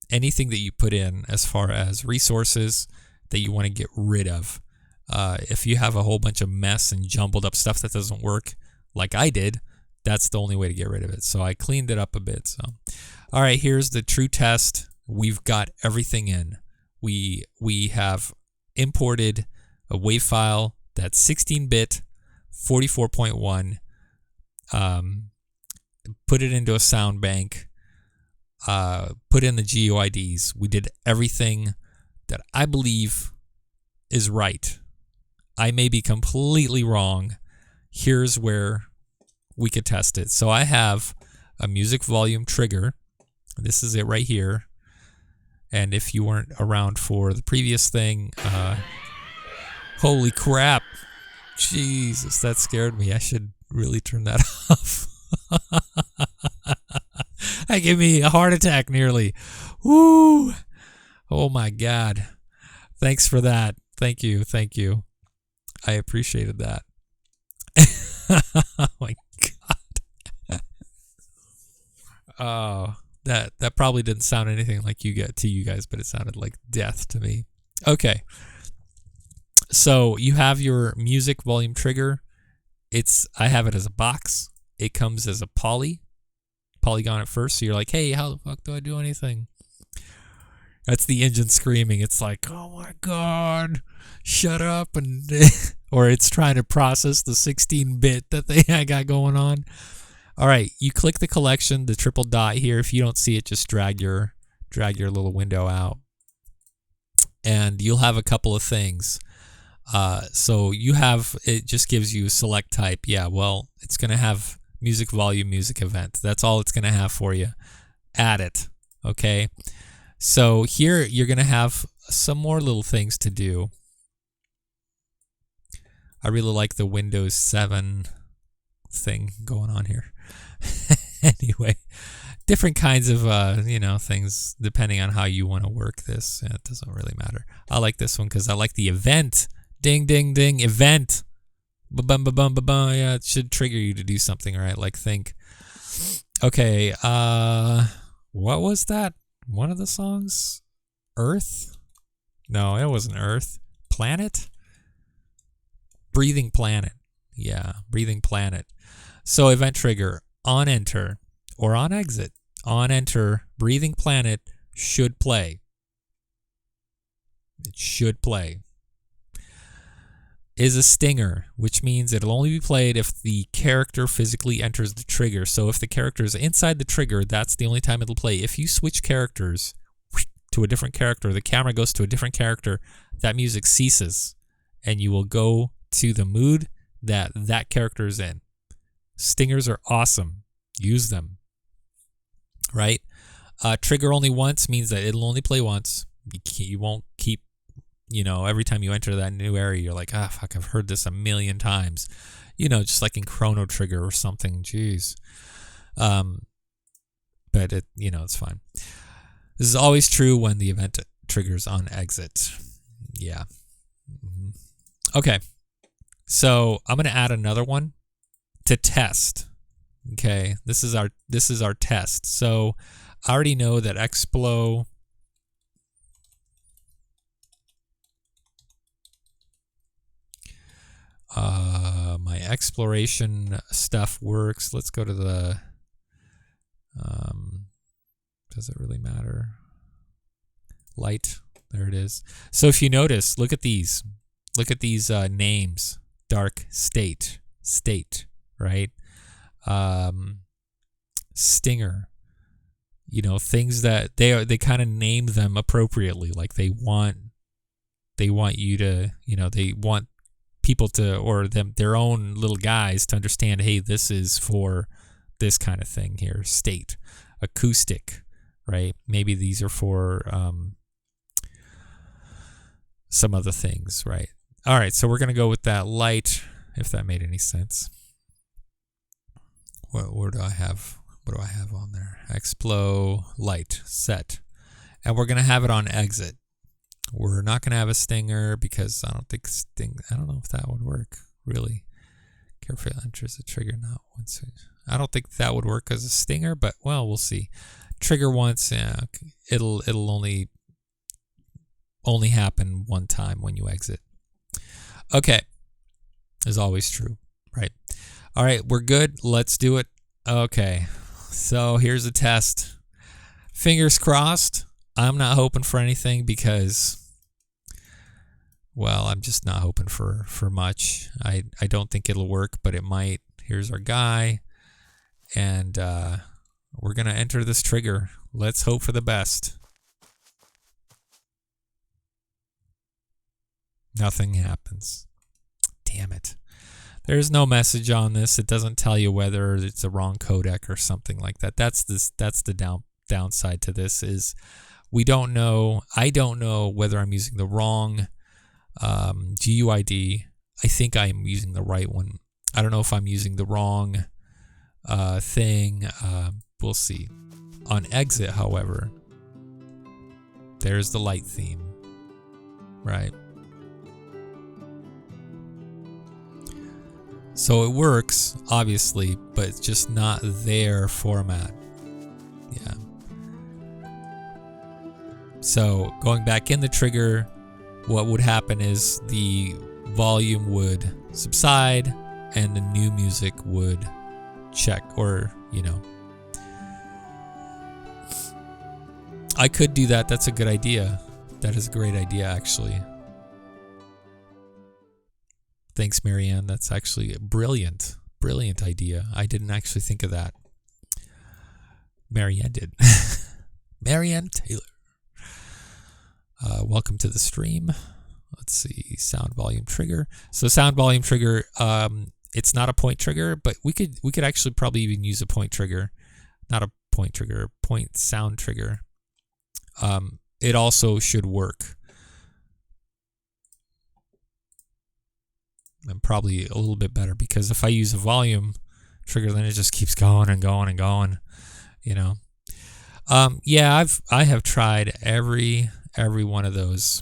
anything that you put in as far as resources that you want to get rid of. If you have a whole bunch of mess and jumbled up stuff that doesn't work, like I did, that's the only way to get rid of it. So I cleaned it up a bit. So, all right, here's the true test. We've got everything in. We have imported a WAV file that's 16-bit, 44.1. Put it into a sound bank. Put in the GUIDs. We did everything that I believe is right. I may be completely wrong. Here's where we could test it. So I have a music volume trigger. This is it right here. And if you weren't around for the previous thing, holy crap. Jesus, that scared me. I should really turn that off. That gave me a heart attack nearly. Woo! Oh my God. Thanks for that. Thank you. I appreciated that. Oh my God. Oh, that probably didn't sound anything like you guys, but it sounded like death to me. Okay. So you have your music volume trigger. I have it as a box. It comes as a polygon at first. So you're like, hey, how the fuck do I do anything? That's the engine screaming. It's like, oh my God, shut up. And or it's trying to process the 16-bit that I got going on. All right, you click the collection, the triple dot here. If you don't see it, just drag your little window out, and you'll have a couple of things. So it just gives you select type. Yeah, well, it's going to have music volume, music event. That's all it's going to have for you. Add it, okay? So here you're going to have some more little things to do. I really like the Windows 7 thing going on here. Anyway, different kinds of, things depending on how you want to work this. It doesn't really matter. I like this one because I like the event. Ding, ding, ding, event. Ba-bum, ba-bum, ba-bum. Yeah, it should trigger you to do something, right? Like think. Okay, what was that? One of the songs? Earth? No, it wasn't Earth. Planet? Breathing Planet. Yeah, Breathing Planet. So event trigger, on enter or on exit. On enter, Breathing Planet should play. It should play. Is a stinger, which means it'll only be played if the character physically enters the trigger. So if the character is inside the trigger, that's the only time it'll play. If you switch characters to a different character, the camera goes to a different character, that music ceases, and you will go to the mood that character is in. Stingers are awesome. Use them. Right? Trigger only once means that it'll only play once. You won't keep, every time you enter that new area, you're like, fuck, I've heard this a million times. Just like in Chrono Trigger or something. Jeez. But it's fine. This is always true when the event triggers on exit. Yeah. Mm-hmm. Okay. So I'm going to add another one to test. Okay. This is our test. So I already know that Explo My exploration stuff works. Let's go to the... does it really matter? Light. There it is. So if you notice, look at these. Look at these names. Dark state. State, right? Stinger. You know, things that they kind of name them appropriately. Like they want you to, you know, they want people to, or their own little guys to understand, hey, this is for this kind of thing here. State. Acoustic, right? Maybe these are for some other things, right? All right, so we're going to go with that light, if that made any sense. What do I have? What do I have on there? Explo, light, set. And we're going to have it on exit. We're not going to have a stinger because I don't know if that would work, really. Carefully enters the trigger, not once. I don't think that would work as a stinger, but, well, we'll see. Trigger once, yeah, okay. It'll only happen one time when you exit. Okay. Is always true, right? All right, we're good. Let's do it. Okay. So here's a test. Fingers crossed. I'm not hoping for anything because, well, I'm just not hoping for much. I don't think it'll work, but it might. Here's our guy. And we're going to enter this trigger. Let's hope for the best. Nothing happens. Damn it. There's no message on this. It doesn't tell you whether it's a wrong codec or something like that. That's the downside to this is we don't know. I don't know whether I'm using the wrong GUID. I think I am using the right one. I don't know if I'm using the wrong thing. We'll see. On exit, however, there's the light theme, right? So it works, obviously, but it's just not their format. Yeah. So going back in the trigger, what would happen is the volume would subside and the new music would check, or, you know. I could do that. That's a good idea. That is a great idea, actually. Thanks, Marianne. That's actually a brilliant idea. I didn't actually think of that. Marianne did. Marianne Taylor. Welcome to the stream. Let's see. Sound volume trigger. So sound volume trigger, it's not a point trigger, but we could actually probably even use a point trigger. Not a point trigger, point sound trigger. It also should work. And probably a little bit better, because if I use a volume trigger, then it just keeps going and going and going, you know. Yeah, I have tried every one of those.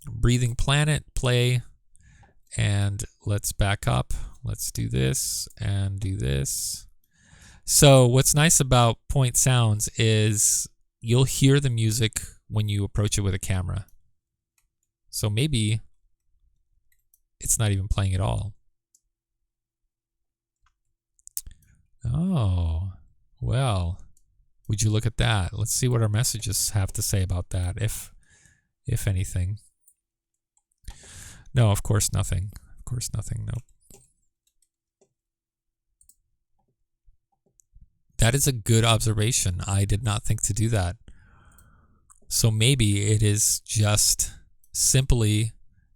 Breathing Planet, play, and let's back up. Let's do this and do this. So what's nice about point sounds is you'll hear the music when you approach it with a camera. So maybe it's not even playing at all. Oh, well, would you look at that? Let's see what our messages have to say about that, if anything. No, of course nothing. Of course nothing, nope. That is a good observation. I did not think to do that. So maybe it is just simply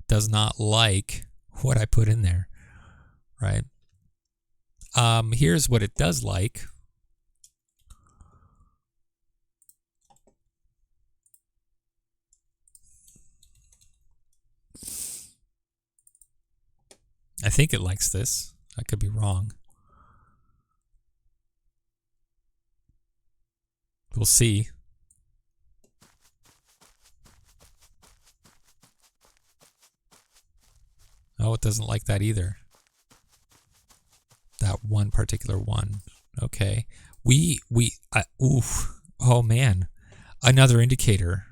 does not like what I put in there, right? Here's what it does like. I think it likes this. I could be wrong. We'll see. Oh, it doesn't like that either. That one particular one. Okay. Oof. Oh man. Another indicator.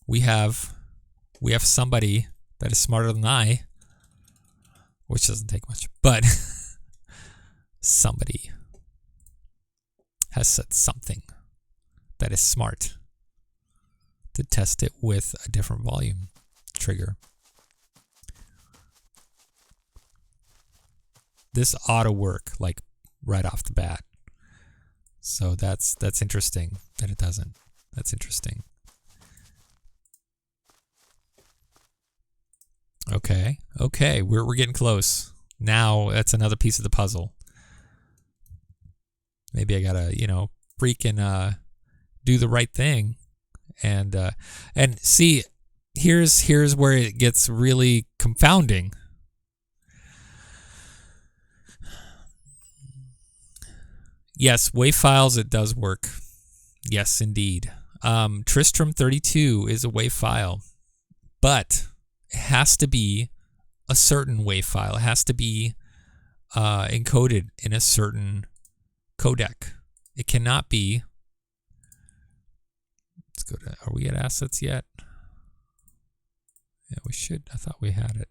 We have we have somebody that is smarter than I, which doesn't take much, but somebody has said something that is smart to test it with a different volume trigger. This ought to work like right off the bat. So that's interesting that it doesn't. That's interesting. Okay, we're getting close. Now that's another piece of the puzzle. Maybe I gotta, freaking do the right thing, and see, here's where it gets really confounding. Yes, WAV files, it does work. Yes, indeed. Tristram 32 is a WAV file, but it has to be a certain WAV file. It has to be encoded in a certain codec. It cannot be. Let's go to. Are we at assets yet? Yeah, we should. I thought we had it.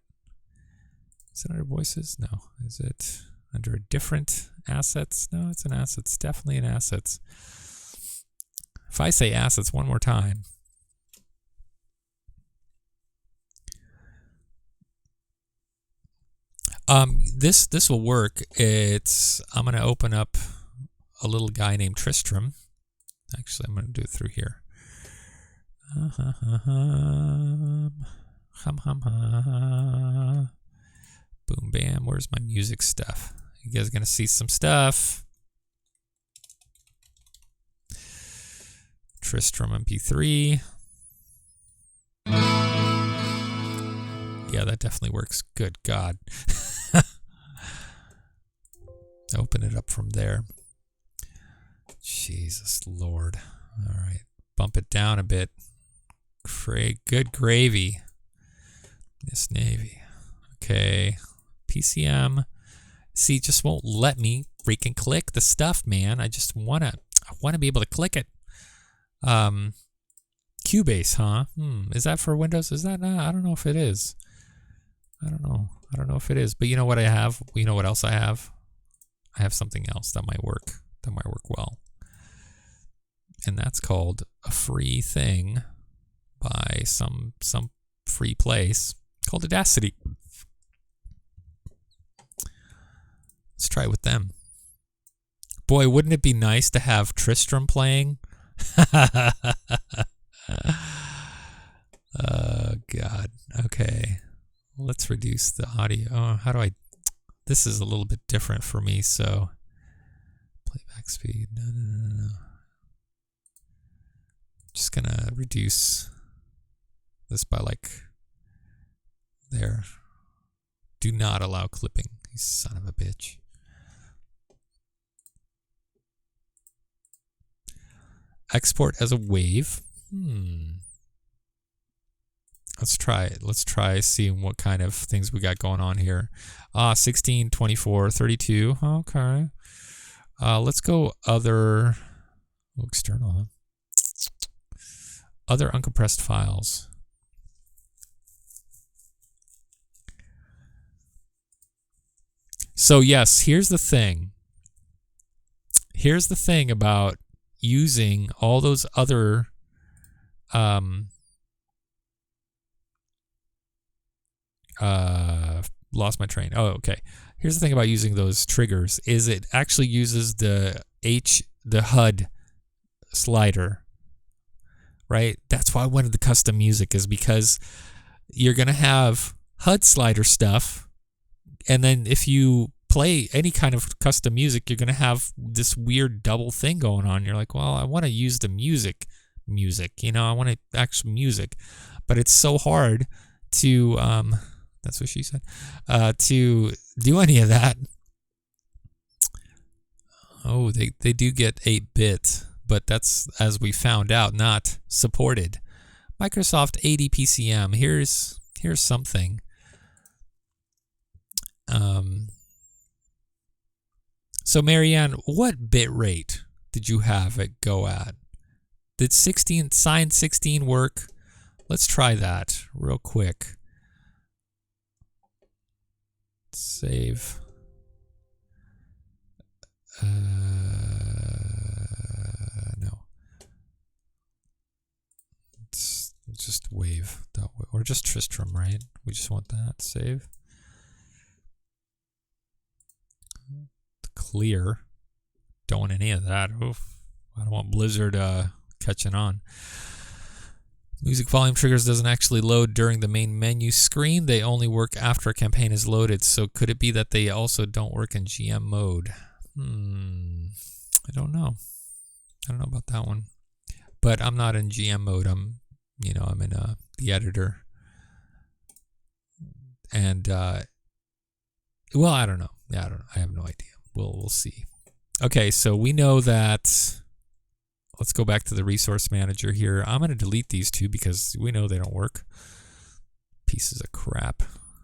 Is it under voices? No. Is it under a different assets? No, it's an assets. Definitely in assets. If I say assets one more time. This will work. I'm gonna open up a little guy named Tristram. Actually, I'm gonna do it through here. Boom bam. Where's my music stuff? You guys are gonna see some stuff. Tristram MP3. Yeah, that definitely works. Good God. Open it up from there. Jesus Lord. All right. Bump it down a bit. Good gravy. Miss Navy. Okay. PCM. See, just won't let me freaking click the stuff, man. I want to be able to click it. Cubase, huh? Is that for Windows? Is that not? I don't know if it is. I don't know if it is. But you know what I have? You know what else I have? I have something else that might work. That might work well. And that's called a free thing by some free place called Audacity. Let's try it with them. Boy, wouldn't it be nice to have Tristram playing? Oh, God. Okay. Let's reduce the audio. Oh, how do I... This is a little bit different for me, so... Playback speed. No. Just gonna reduce this by like... There. Do not allow clipping, you son of a bitch. Export as a wave. Let's try it. Let's try seeing what kind of things we got going on here. 16, 24, 32. Okay. Let's go other... external, huh? Other uncompressed files. So yes, here's the thing. Here's the thing about using all those other lost my train. Oh, okay. Here's the thing about using those triggers is it actually uses the HUD slider, right? That's why I wanted the custom music, is because you're gonna have HUD slider stuff, and then if you play any kind of custom music, you're gonna have this weird double thing going on. You're like, well, I want to use the music, I want to actual music, but it's so hard to that's what she said, to do any of that. Oh, they do get 8-bit, but that's, as we found out, not supported. Microsoft 80 PCM. Here's something. So Marianne, what bit rate did you have it go at? Did 16 work? Let's try that real quick. Save. No. It's just wave. Or just Tristram, right? We just want that. Save. Clear. Don't want any of that. Oof. I don't want Blizzard catching on. Music volume triggers doesn't actually load during the main menu screen. They only work after a campaign is loaded. So could it be that they also don't work in GM mode? I don't know. I don't know about that one. But I'm not in GM mode. I'm in the editor. And well, I don't know. Yeah, I don't know. I have no idea. We'll see. Okay, so we know that. Let's go back to the resource manager here. I'm going to delete these two because we know they don't work. Pieces of crap.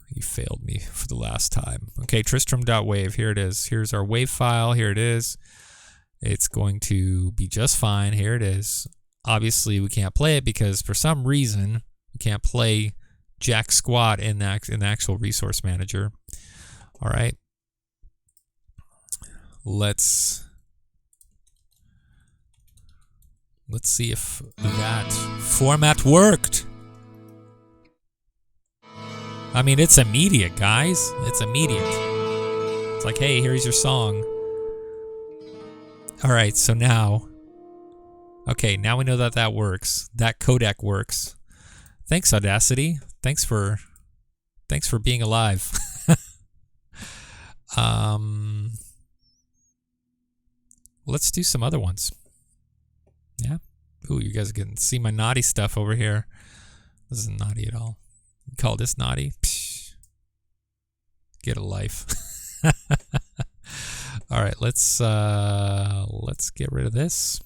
You failed me for the last time. Okay, Tristram.wave. Here it is. Here's our wave file. Here it is. It's going to be just fine. Here it is. Obviously, we can't play it because for some reason, we can't play jack squat in the actual resource manager. All right. Let's see if that format worked. I mean, it's immediate, guys. It's immediate. It's like, hey, here's your song. All right, so now, okay, now we know that works. That codec works. Thanks, Audacity. Thanks for being alive. Let's do some other ones. Yeah. Ooh, you guys can see my naughty stuff over here. This isn't naughty at all. You call this naughty? Psh. Get a life. All right, let's get rid of this.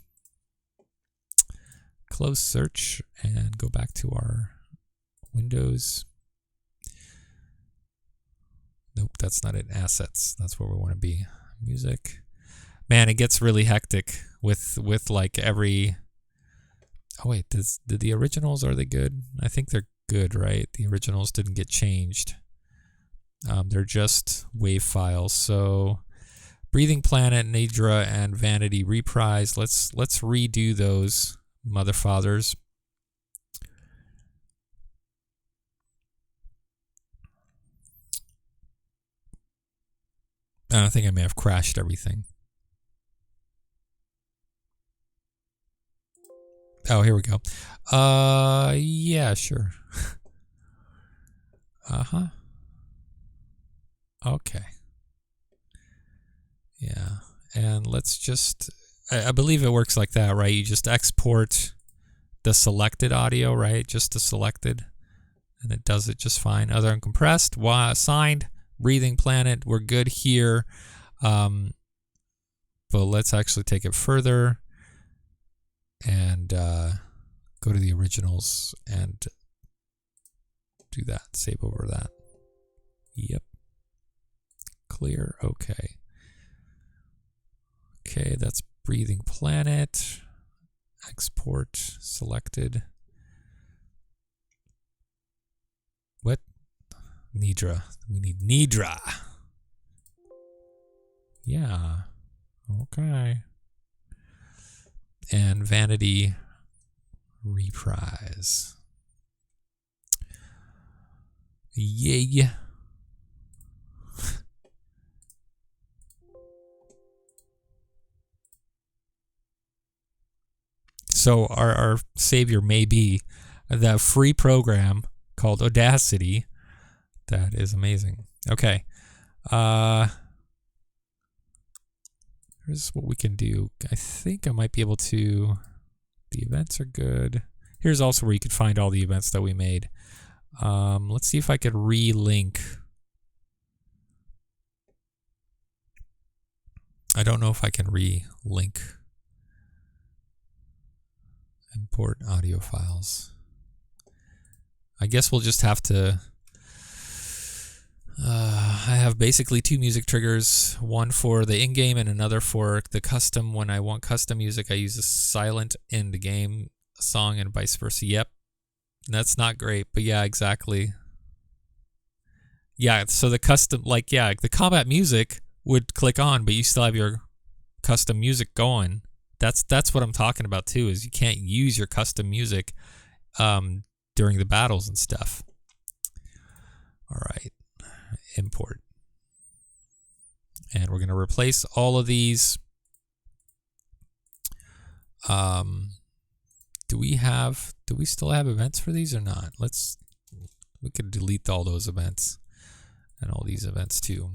Close search and go back to our Windows. Nope, that's not it. Assets. That's where we want to be. Music. Man, it gets really hectic with like every. Oh wait, did the originals, are they good? I think they're good, right? The originals didn't get changed. They're just wave files. So, Breathing Planet, Nidra, and Vanity Reprise. Let's redo those mother fathers. I think I may have crashed everything. Oh, here we go. Yeah, sure. Uh-huh. Okay. Yeah. And let's just, I believe it works like that, right? You just export the selected audio, right? Just the selected, and it does it just fine. Other uncompressed, signed, Breathing Planet, we're good here. But let's actually take it further and go to the originals and do that. Save over that. Yep. Clear. Okay. Okay, that's Breathing Planet. Export selected. What? Nidra. We need Nidra. Yeah. Okay. And Vanity Reprise. Yay. So our savior may be the free program called Audacity. That is amazing. Okay. Here's what we can do. I think I might be able to. The events are good. Here's also where you can find all the events that we made. Let's see if I could re-link. I don't know if I can re-link. Import audio files. I guess we'll just have to. I have basically two music triggers, one for the in-game and another for the custom. When I want custom music, I use a silent in the game song and vice versa. Yep. That's not great, but yeah, exactly. Yeah, so the custom, like, yeah, the combat music would click on, but you still have your custom music going. That's what I'm talking about too, is you can't use your custom music during the battles and stuff. All right, import. And we're going to replace all of these. Do we still have events for these or not? We could delete all those events and all these events too.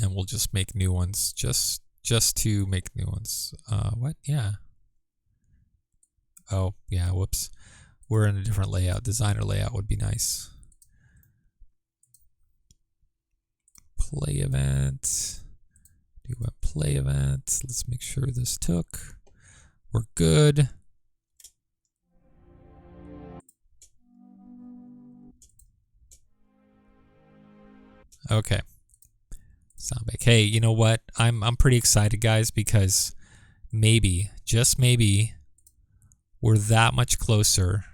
And we'll just make new ones just to make new ones. What? Yeah. Oh, yeah, whoops. We're in a different layout. Designer layout would be nice. Play event. Do a play event. Let's make sure this took. We're good. Okay. Soundbank. Hey, you know what? I'm pretty excited, guys, because maybe, just maybe, we're that much closer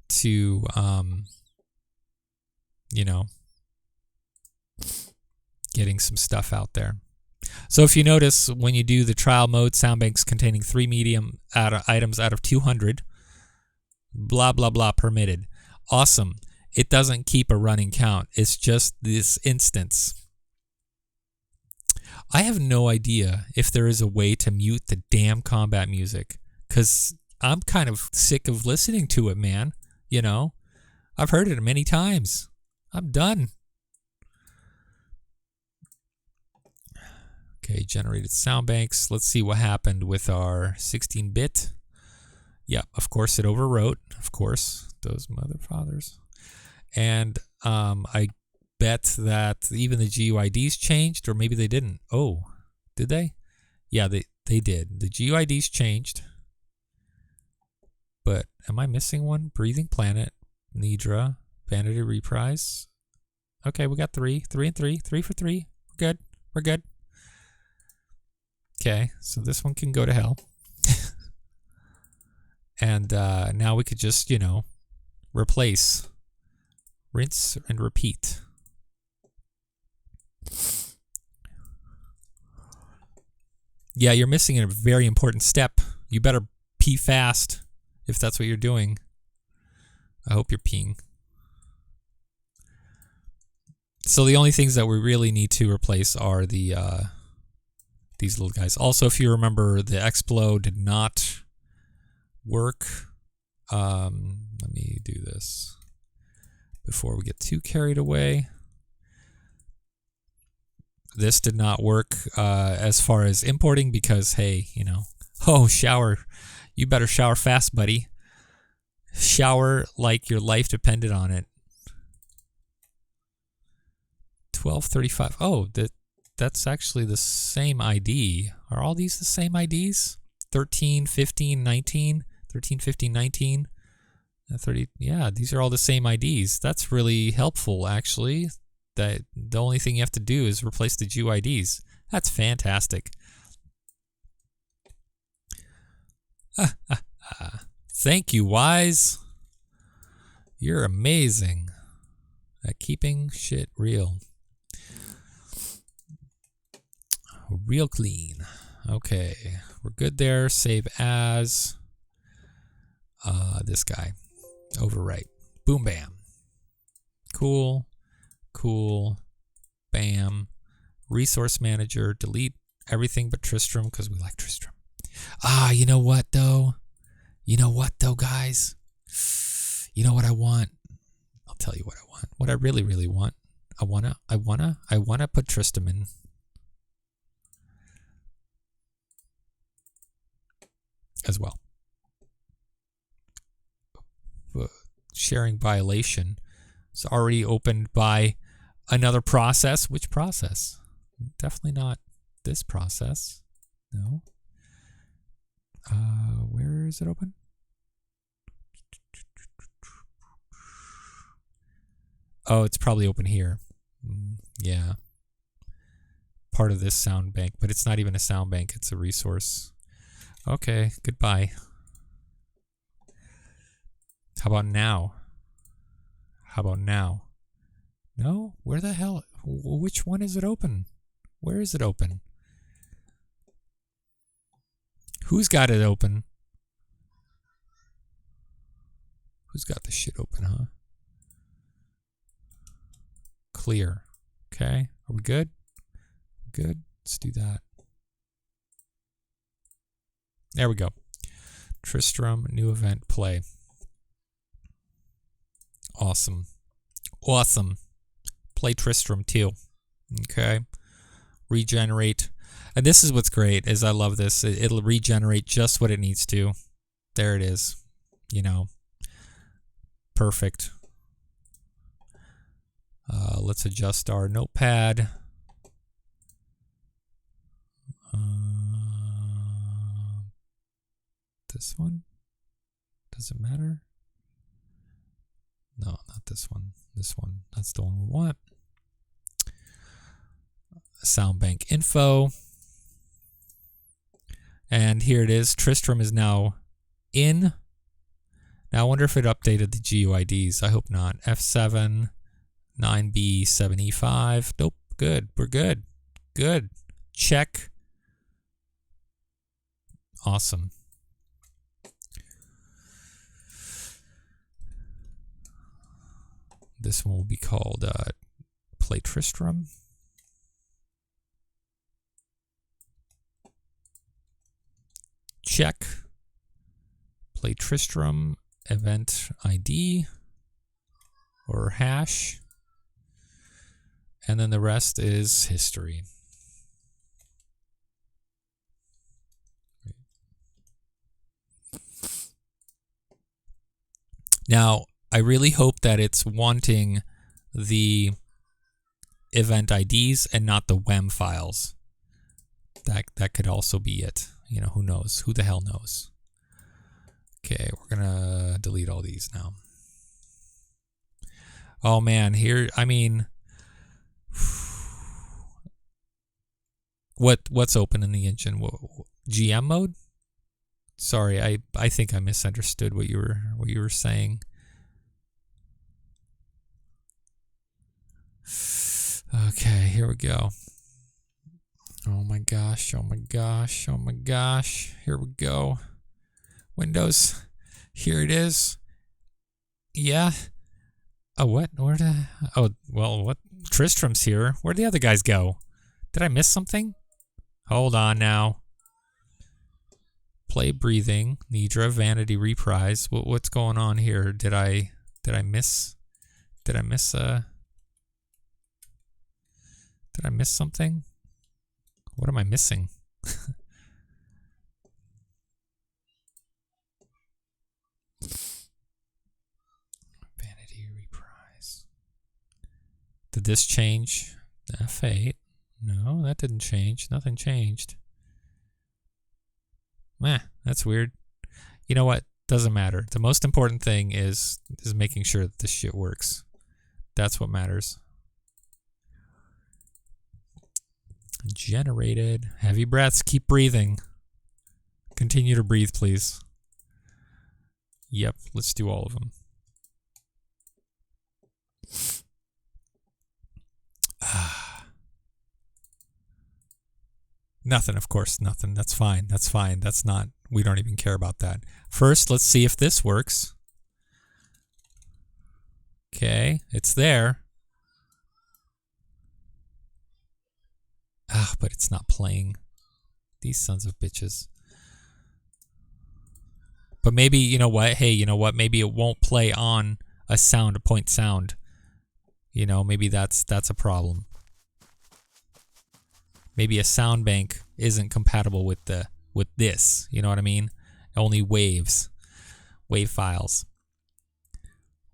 to you know, getting some stuff out there. So if you notice, when you do the trial mode, soundbanks containing 3 medium items out of 200, blah, blah, blah, permitted. Awesome. It doesn't keep a running count. It's just this instance. I have no idea if there is a way to mute the damn combat music, because I'm kind of sick of listening to it, man. You know, I've heard it many times. I'm done. Okay, generated sound banks. Let's see what happened with our 16-bit. Yeah, of course it overwrote. Of course, those mother fathers. And I bet that even the GUIDs changed, or maybe they didn't. Oh, did they? Yeah, they did. The GUIDs changed. But am I missing one? Breathing Planet, Nidra, Vanity Reprise. Okay, we got 3. 3 and 3. 3 for 3. We're good. We're good. Okay, so this one can go to hell. And now we could just, you know, replace, rinse, and repeat. Yeah, you're missing a very important step. You better pee fast if that's what you're doing. I hope you're peeing. So the only things that we really need to replace are the these little guys. Also, if you remember, the Explo did not work. Let me do this before we get too carried away. This did not work as far as importing because, hey, you know, oh, shower. You better shower fast, buddy. Shower like your life depended on it. 1235. Oh, that's actually the same ID. Are all these the same IDs? 13, 15, 19. 13, 15, 19. 30. Yeah, these are all the same IDs. That's really helpful, actually. That the only thing you have to do is replace the GUIDs. That's fantastic. Thank you, Wwise. You're amazing at keeping shit real. Real clean. Okay, we're good there. Save as this guy. Overwrite. Boom, bam. Cool. Cool. Bam. Resource manager. Delete everything but Tristram because we like Tristram. Ah, you know what though? You know what though, guys? You know what I want? I'll tell you what I want. What I really, really want. I wanna put Tristram in. As well. Sharing violation is already opened by another process. Which process? Definitely not this process. No. Where is it open? Oh, it's probably open here. Yeah. Part of this sound bank, but it's not even a sound bank. It's a resource. Okay, goodbye. How about now? How about now? No? Where the hell? Which one is it open? Where is it open? Who's got it open? Who's got the shit open, huh? Clear. Okay. Are we good? Good. Let's do that. There we go. Tristram, new event, play. Awesome. Awesome. Play Tristram too. Okay. Regenerate. And this is what's great, is I love this. It'll regenerate just what it needs to. There it is. You know. Perfect. Let's adjust our notepad. This one? Does it matter? No, not this one. This one. That's the one we want. Soundbank info. And here it is. Tristram is now in. Now I wonder if it updated the GUIDs. I hope not. F7, 9B, 7E5. Nope. Good. We're good. Good. Check. Awesome. This one will be called Play Tristram. Check. Play Tristram event ID or hash. And then the rest is history. Now, I really hope that it's wanting the event IDs and not the WEM files. That could also be it. You know, who knows? Who the hell knows? Okay, we're gonna delete all these now. Oh man, here, I mean, what's open in the engine? GM mode? Sorry, I think I misunderstood what you were saying. Okay, here we go. Oh my gosh, oh my gosh, oh my gosh. Here we go. Windows. Here it is. Yeah. Oh, what? Oh, well, what? Tristram's here. Where'd the other guys go? Did I miss something? Hold on now. Play breathing. Nidra, vanity reprise. What's going on here? Did I miss something? What am I missing? Vanity reprise. Did this change? F8. No, that didn't change. Nothing changed. Meh, that's weird. You know what? Doesn't matter. The most important thing is making sure that this shit works. That's what matters. Generated. Heavy breaths. Keep breathing. Continue to breathe, please. Yep, let's do all of them. Nothing, of course, nothing. That's fine. That's fine. That's not, we don't even care about that. First, let's see if this works. Okay, it's there. Ah, but it's not playing. These sons of bitches. But maybe, you know what? Hey, you know what? Maybe it won't play on a point sound. You know, maybe that's a problem. Maybe a sound bank isn't compatible with this. You know what I mean? Only waves, wave files.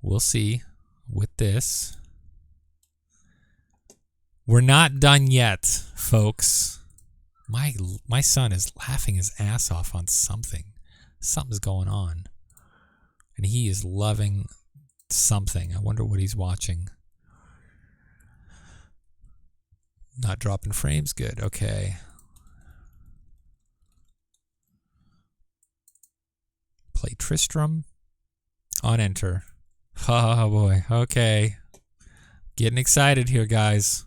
We'll see with this. We're not done yet, folks. My son is laughing his ass off on something. Something's going on. And he is loving something. I wonder what he's watching. Not dropping frames? Good. Okay. Play Tristram. On enter. Oh boy. Okay. Getting excited here, guys.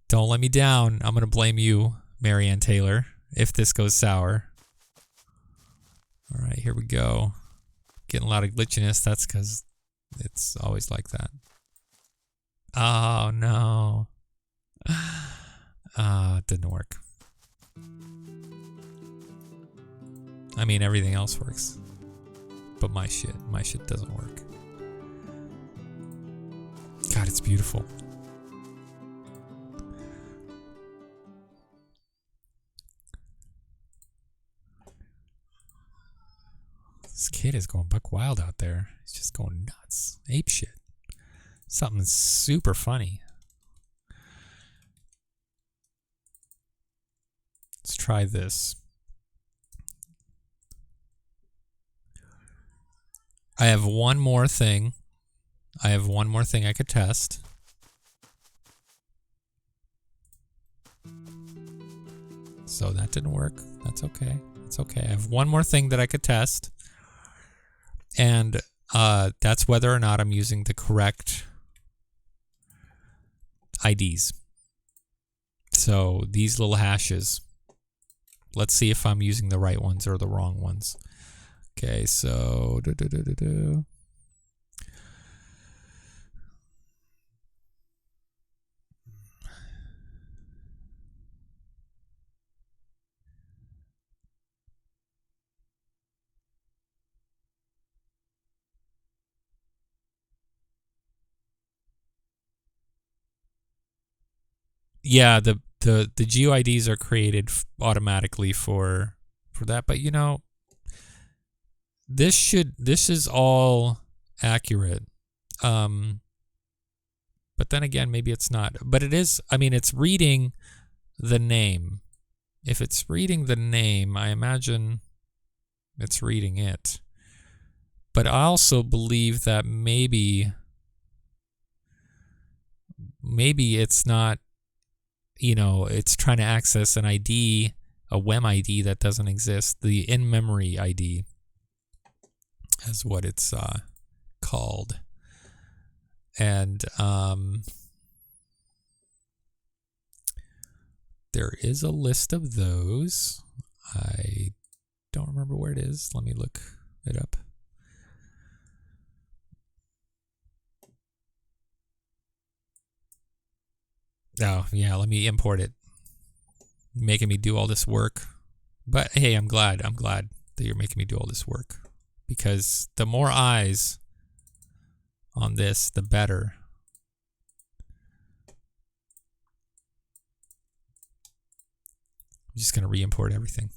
Don't let me down. I'm going to blame you, Marianne Taylor, if this goes sour. All right, here we go. Getting a lot of glitchiness. That's because it's always like that. Oh, no. It didn't work. I mean, everything else works. But my shit doesn't work. God, it's beautiful. This kid is going buck wild out there. He's just going nuts. Ape shit. Something super funny. Let's try this. I have one more thing. I could test. So that didn't work. That's okay. It's okay. I have one more thing that I could test. And that's whether or not I'm using the correct IDs. So these little hashes. Let's see if I'm using the right ones or the wrong ones. Okay, so yeah, the GUIDs are created automatically for that, but you know, this is all accurate. But then again, maybe it's not. But it is, I mean, it's reading the name. If it's reading the name, I imagine it's reading it. But I also believe that maybe it's not, you know, it's trying to access an ID, a WEM ID that doesn't exist. The in-memory ID is what it's called. And there is a list of those. I don't remember where it is. Let me look it up. Oh, yeah, let me import it. Making me do all this work. But hey, I'm glad that you're making me do all this work. Because the more eyes on this, the better. I'm just going to re-import everything.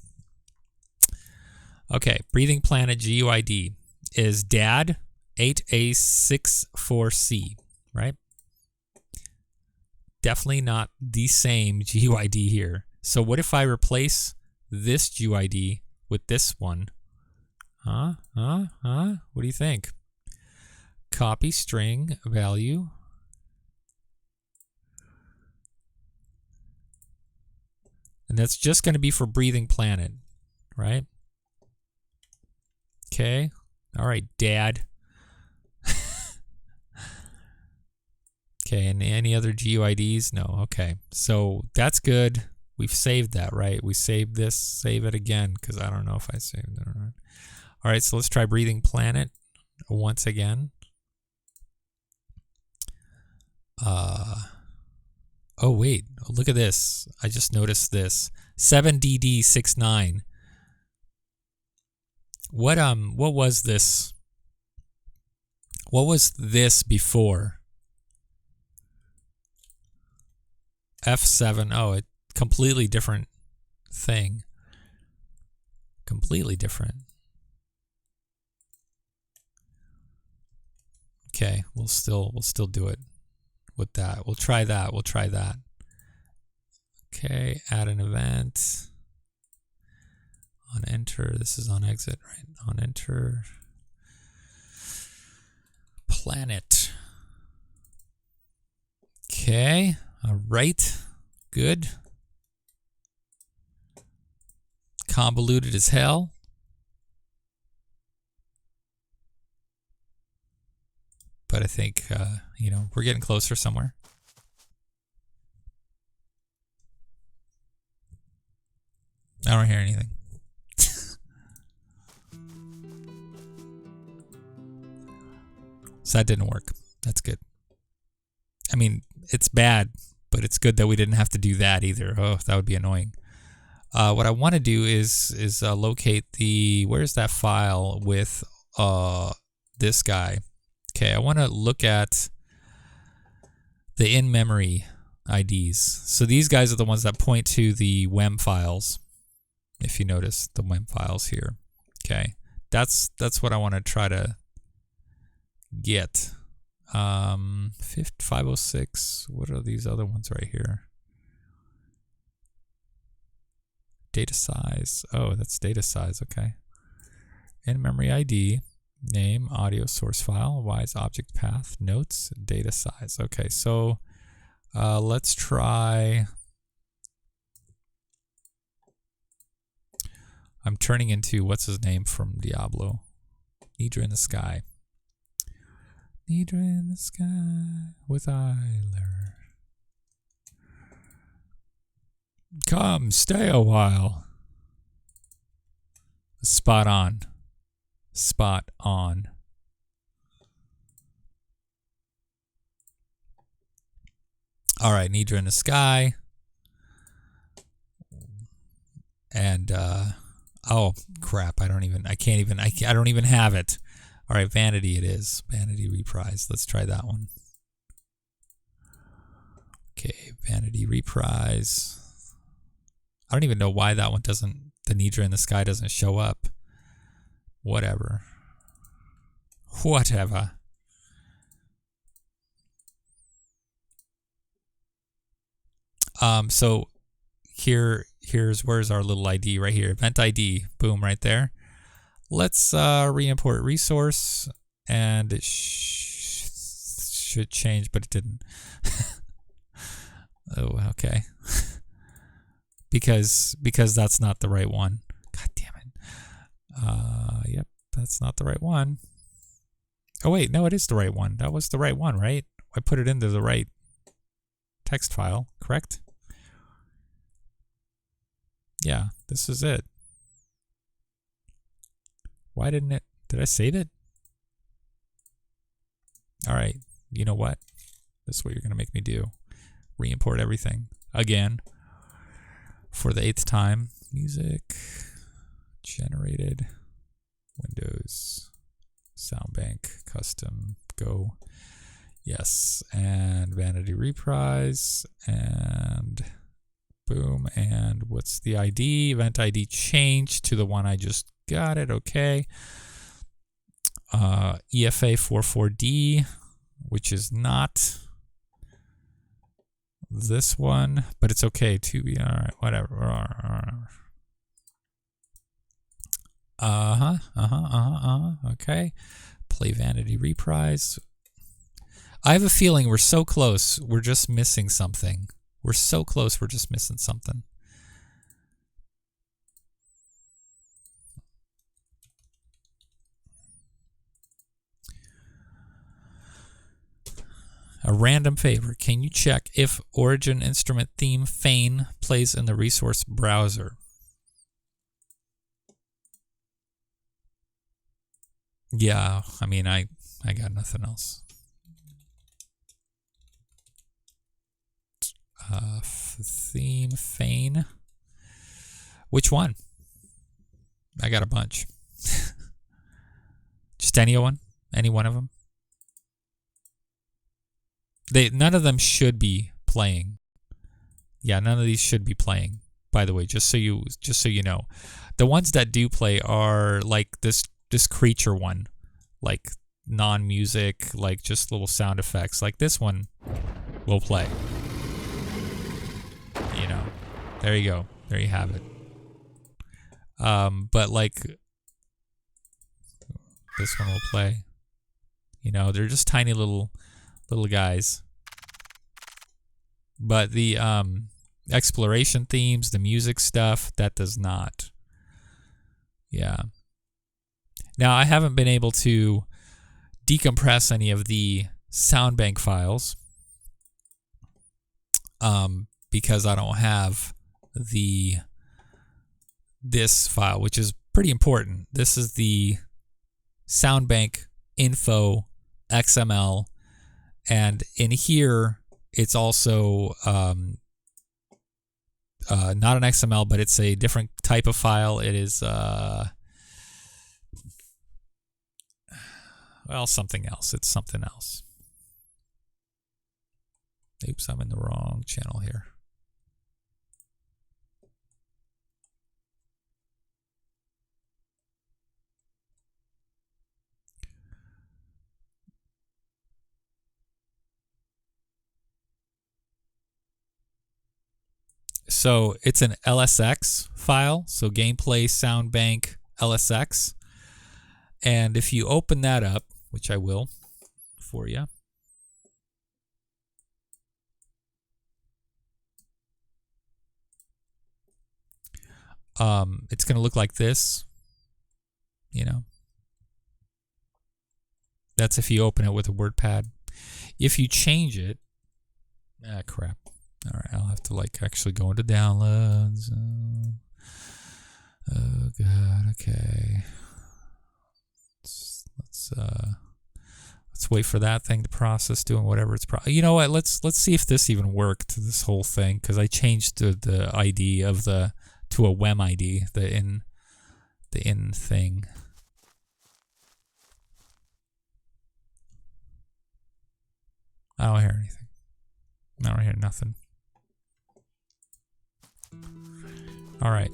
Okay, Breathing Planet GUID is DAD 8A64C, right? Definitely not the same GUID here. So what if I replace this GUID with this one? What do you think? Copy string value. And that's just going to be for Breathing Planet, right? Okay. All right, Dad. Okay, and any other GUIDs? No, okay. So that's good. We've saved that, right? We saved this, save it again, because I don't know if I saved it or not. All right, so let's try Breathing Planet once again. Oh, wait, look at this. I just noticed this. 7DD69. What was this? What was this before? F7. Oh, a completely different thing. Completely different. Okay, we'll still do it with that. We'll try that. Okay, add an event. On enter. This is on exit, right? On enter. Planet. Okay. All right. Good. Convoluted as hell. but I think, we're getting closer somewhere. I don't hear anything. So that didn't work. That's good. I mean, it's bad, but it's good that we didn't have to do that either. Oh, that would be annoying. What I want to do is locate where's that file with this guy. Okay, I want to look at the in-memory IDs. So these guys are the ones that point to the WEM files. If you notice the WEM files here. Okay, that's what I want to try to get. 506. What are these other ones right here? Data size. Oh, that's data size. Okay. In-memory ID, name, audio source file, Wwise object path, notes, data size. Okay, so let's try. I'm turning into what's his name from Diablo. Nidra in the Sky. Nidra in the Sky with Eiler. Come, stay a while. Spot on. Spot on. All right, Nidra in the Sky. And oh crap! I don't even have it. All right, Vanity it is. Vanity Reprise. Let's try that one. Okay, Vanity Reprise. I don't even know why that one doesn't. The Nidra in the Sky doesn't show up. Whatever. Whatever. So where's our little ID right here? Event ID. Boom, right there. Let's re-import resource, and it should change, but it didn't. Oh, okay. because that's not the right one. God damn it. Yep, that's not the right one. Oh wait, no, it is the right one. That was the right one, right? I put it into the right text file, correct? Yeah, this is it. Why didn't it? Did I save it? All right, you know what? This is what you're going to make me do. Re-import everything again for the 8th time. Music, generated, Windows, soundbank, custom, go. Yes, and Vanity Reprise, and boom, and what's the ID? Event ID changed to the one I just got it, okay. EFA 44D, which is not this one, but it's okay. 2B, all right, whatever. Okay. Play Vanity Reprise. I have a feeling we're so close, we're just missing something. We're so close, we're just missing something. A random favor. Can you check if Origin Instrument Theme Feign plays in the resource browser? Yeah, I mean, I got nothing else. Theme Feign. Which one? I got a bunch. Just any one? Any one of them? None of them should be playing. Yeah, none of these should be playing. By the way, just so you know, the ones that do play are like this creature one, like non-music, like just little sound effects. Like this one will play. You know, there you go. There you have it. But like this one will play. You know, they're just tiny little guys. But the exploration themes, the music stuff, that does not. Yeah. Now, I haven't been able to decompress any of the soundbank files because I don't have this file, which is pretty important. This is the soundbank info XML, and in here it's also not an XML, but it's a different type of file. It is well, something else. It's something else. Oops, I'm in the wrong channel here. So it's an LSX file, so gameplay soundbank LSX. And if you open that up, which I will for you, it's going to look like this, you know. That's if you open it with a WordPad. If you change it, crap. All right, I'll have to like actually go into downloads. Oh God, okay. Let's wait for that thing to process doing whatever it's you know what? Let's see if this even worked. This whole thing, because I changed the ID of to a WEM ID, the in thing. I don't hear anything. I don't hear nothing. All right.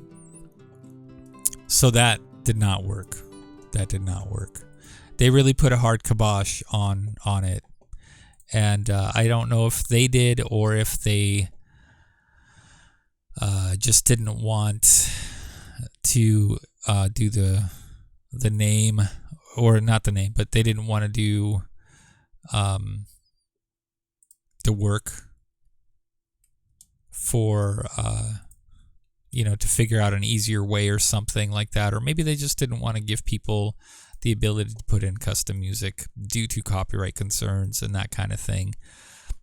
So that did not work. That did not work. They really put a hard kibosh on it. And I don't know if they did or if they just didn't want to do the name, or not the name, but they didn't want to do the work for you know, to figure out an easier way or something like that. Or maybe they just didn't want to give people the ability to put in custom music due to copyright concerns and that kind of thing.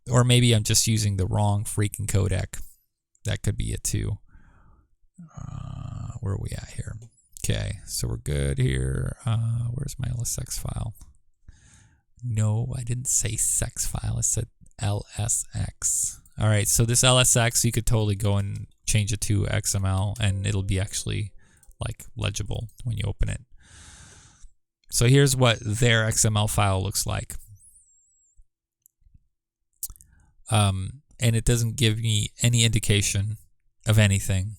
Or maybe I'm just using the wrong freaking codec. That could be it too. Where are we at here? Okay, so we're good here. Where's my LSX file? No, I didn't say sex file. I said LSX. All right, so this LSX, you could totally go and change it to XML, and it'll be actually like legible when you open it. So here's what their XML file looks like. And it doesn't give me any indication of anything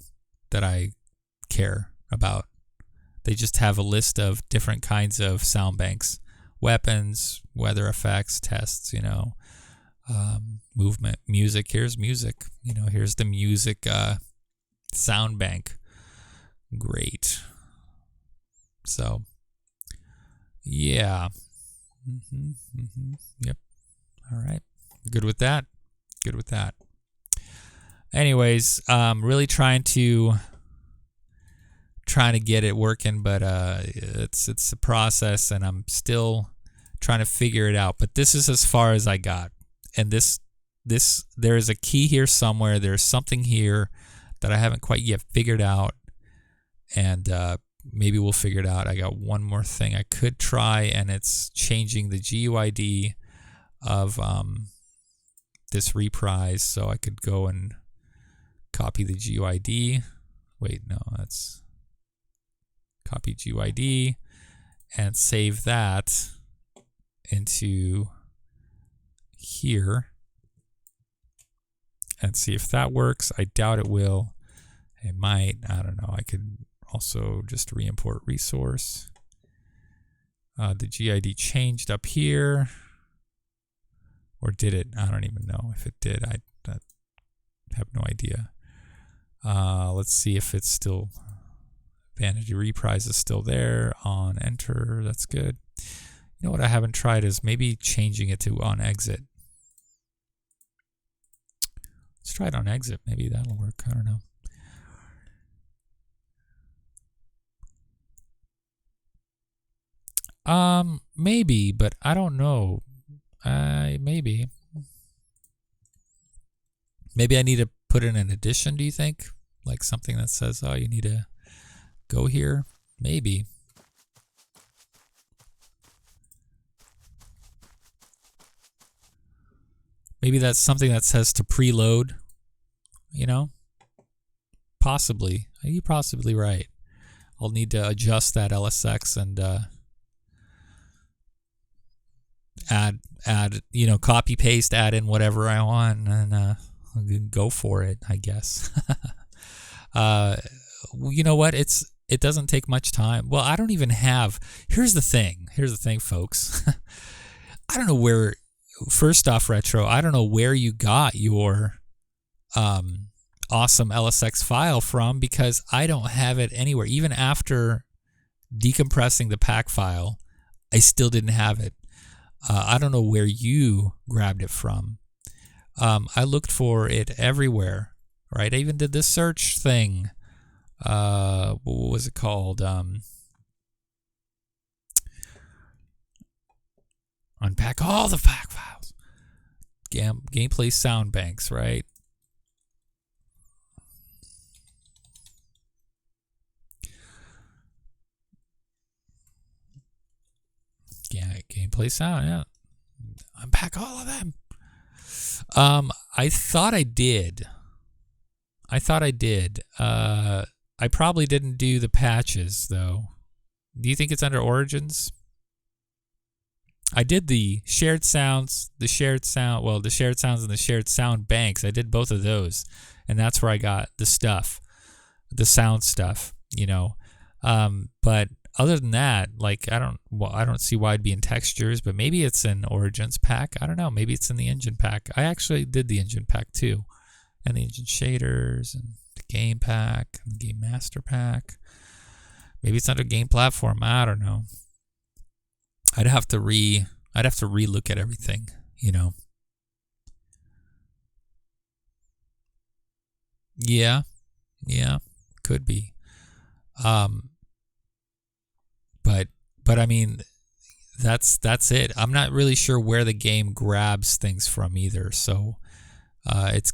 that I care about. They just have a list of different kinds of sound banks, weapons, weather effects, tests, you know, movement, music. Here's music, you know, here's the music sound bank. Great. So, yeah. Yep. All right. Good with that. Good with that. Anyways, really trying to get it working, but it's a process, and I'm still trying to figure it out. But this is as far as I got, and this there is a key here somewhere. There's something here that I haven't quite yet figured out, and maybe we'll figure it out. I got one more thing I could try, and it's changing the GUID of this reprise, so I could go and copy the GUID. Wait, no, that's copy GUID and save that into here and see if that works. I doubt it will. It might. I don't know. I could also just re-import resource. The GID changed up here. Or did it? I don't even know if it did. I have no idea. Let's see if it's still... Vanity reprise is still there. On enter. That's good. You know what I haven't tried is maybe changing it to on exit. Let's try it on exit. Maybe that'll work. I don't know. maybe, but I don't know. Maybe. Maybe I need to put in an addition, do you think? Like something that says, oh, you need to go here? Maybe. Maybe that's something that says to preload, you know? Possibly. You're possibly right. I'll need to adjust that LSX and add, you know, copy paste, add in whatever I want, and go for it, I guess. You know what? It doesn't take much time. Well, I don't even have. Here's the thing, folks. I don't know where. First off, Retro, I don't know where you got your awesome LSX file from, because I don't have it anywhere. Even after decompressing the pack file, I still didn't have it. I don't know where you grabbed it from. I looked for it everywhere, right? I even did this search thing. What was it called? Unpack all the pack files. Gameplay soundbanks, right? Yeah, gameplay sound, yeah. Unpack all of them. I thought I did. I probably didn't do the patches, though. Do you think it's under Origins? I did the shared sounds, the shared sounds and the shared sound banks. I did both of those, and that's where I got the stuff, the sound stuff, you know. But other than that, like I don't see why it'd be in textures, but maybe it's in Origins pack. I don't know. Maybe it's in the engine pack. I actually did the engine pack too, and the engine shaders and the game pack and the game master pack. Maybe it's under game platform. I don't know. I'd have to re-look at everything, you know. Yeah, could be. But I mean, that's it. I'm not really sure where the game grabs things from either. So, it's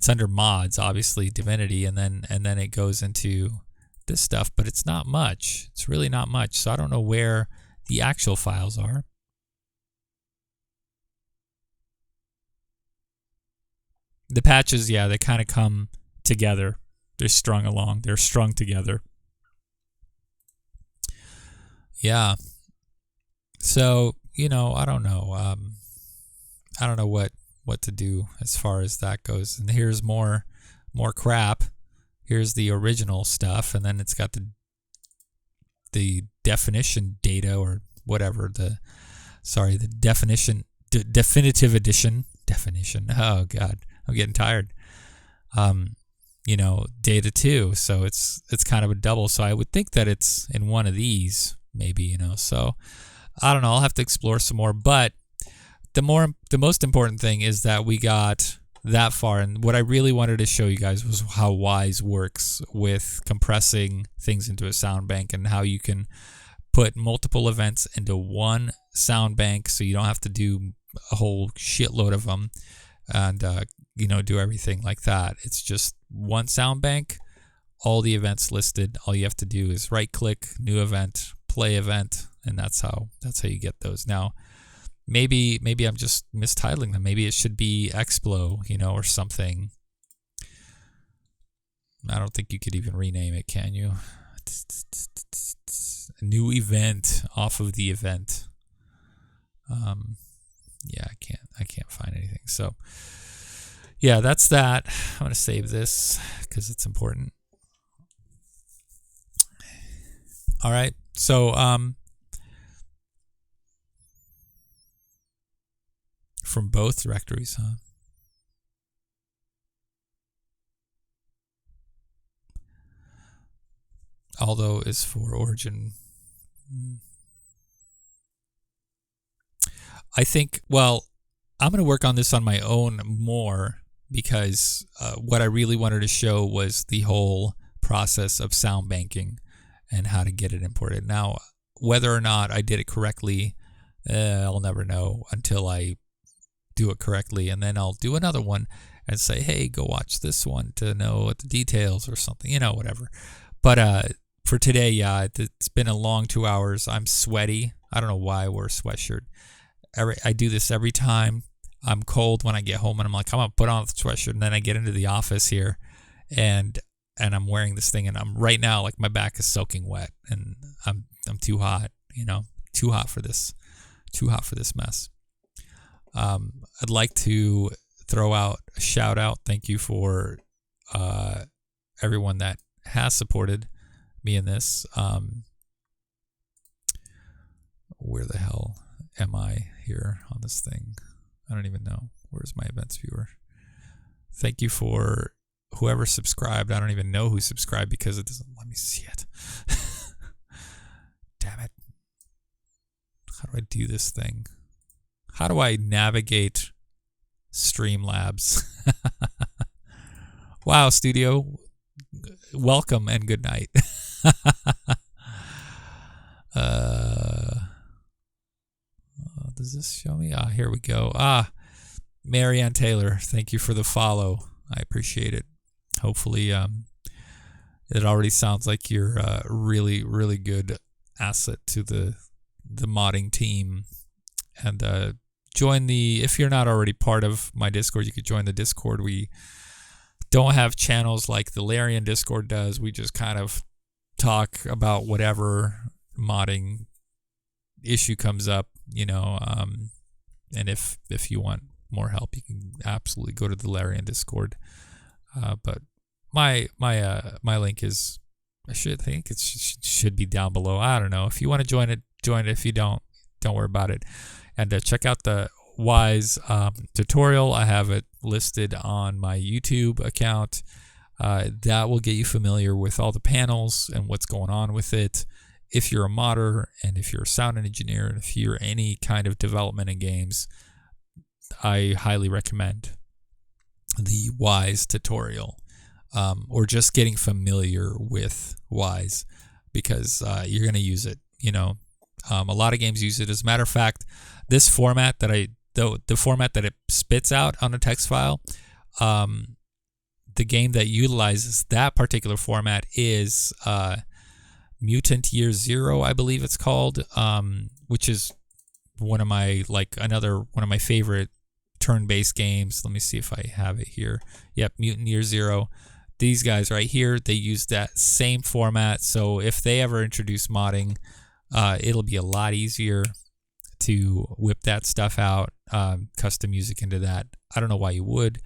under mods, obviously Divinity, and then it goes into this stuff. But it's not much. It's really not much. So I don't know where the actual files are. The patches, yeah, they kind of come together. They're strung together. Yeah. So, you know, I don't know. I don't know what to do as far as that goes. And here's more crap. Here's the original stuff, and then it's got the definition data or whatever, the definitive edition definition. Oh God, I'm getting tired. You know, data too. So it's kind of a double. So I would think that it's in one of these, maybe, you know. So I don't know. I'll have to explore some more. But the most important thing is that we got that far, and what I really wanted to show you guys was how Wwise works with compressing things into a sound bank, and how you can put multiple events into one sound bank, so you don't have to do a whole shitload of them and you know, do everything like that. It's just one sound bank, all the events listed. All you have to do is right click, new event, play event, and that's how you get those. Now maybe I'm just mistitling them. Maybe it should be Explo, you know, or something. I don't think you could even rename it, can you? A new event off of the event. Yeah, I can't find anything. So yeah, that's that. I'm going to save this because it's important. All right. So from both directories, huh? Although is for Origin. I think, well, I'm going to work on this on my own more, because what I really wanted to show was the whole process of sound banking and how to get it imported. Now, whether or not I did it correctly, I'll never know until I do it correctly, and then I'll do another one and say, hey, go watch this one to know what the details or something, whatever. But for today, yeah, it's been a long 2 hours. I'm sweaty. I don't know why I wear a sweatshirt. I do this every time. I'm cold when I get home, and I'm like, I'm gonna put on the sweatshirt, and then I get into the office here, and I'm wearing this thing, and I'm right now, like, my back is soaking wet, and I'm too hot, too hot for this mess. I'd like to throw out a shout out. Thank you for everyone that has supported me in this. Where the hell am I here on this thing? I don't even know. Where's my events viewer? Thank you for whoever subscribed. I don't even know who subscribed because it doesn't let me see it. Damn it. How do I do this thing? How do I navigate Streamlabs? Wow, studio. Welcome and good night. Does this show me? Here we go. Marianne Taylor, thank you for the follow. I appreciate it. Hopefully, it already sounds like you're a really, really good asset to the modding team. And if you're not already part of my Discord, you could join the Discord. We don't have channels like the Larian Discord does. We just kind of talk about whatever modding issue comes up, and if you want more help, you can absolutely go to the Larian Discord. But my link is, I think it should be down below. I don't know. If you want to join it, join it. If you don't worry about it. And check out the Wwise tutorial. I have it listed on my YouTube account. That will get you familiar with all the panels and what's going on with it. If you're a modder, and if you're a sound engineer, and if you're any kind of development in games, I highly recommend the Wwise tutorial, or just getting familiar with Wwise, because you're going to use it. A lot of games use it. As a matter of fact, this format that the format that it spits out on a text file, the game that utilizes that particular format is Mutant Year Zero, I believe it's called, which is one of my favorite turn-based games. Let me see if I have it here. Yep, Mutant Year Zero. These guys right here, they use that same format. So if they ever introduce modding, it'll be a lot easier to whip that stuff out, custom music into that. I don't know why you would,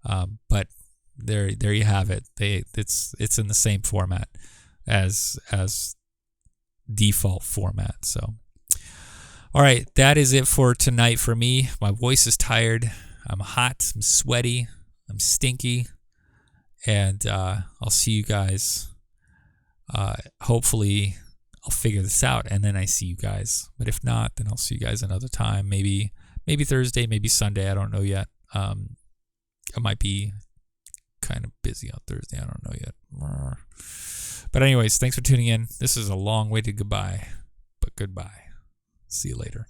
but there you have it. It's in the same format as default format. So, all right, that is it for tonight for me. My voice is tired. I'm hot. I'm sweaty. I'm stinky. And I'll see you guys. Hopefully, I'll figure this out, and then I see you guys. But if not, then I'll see you guys another time. Maybe Thursday, maybe Sunday. I don't know yet. I might be kind of busy on Thursday. I don't know yet. But anyways, thanks for tuning in. This is a long way to goodbye, but goodbye. See you later.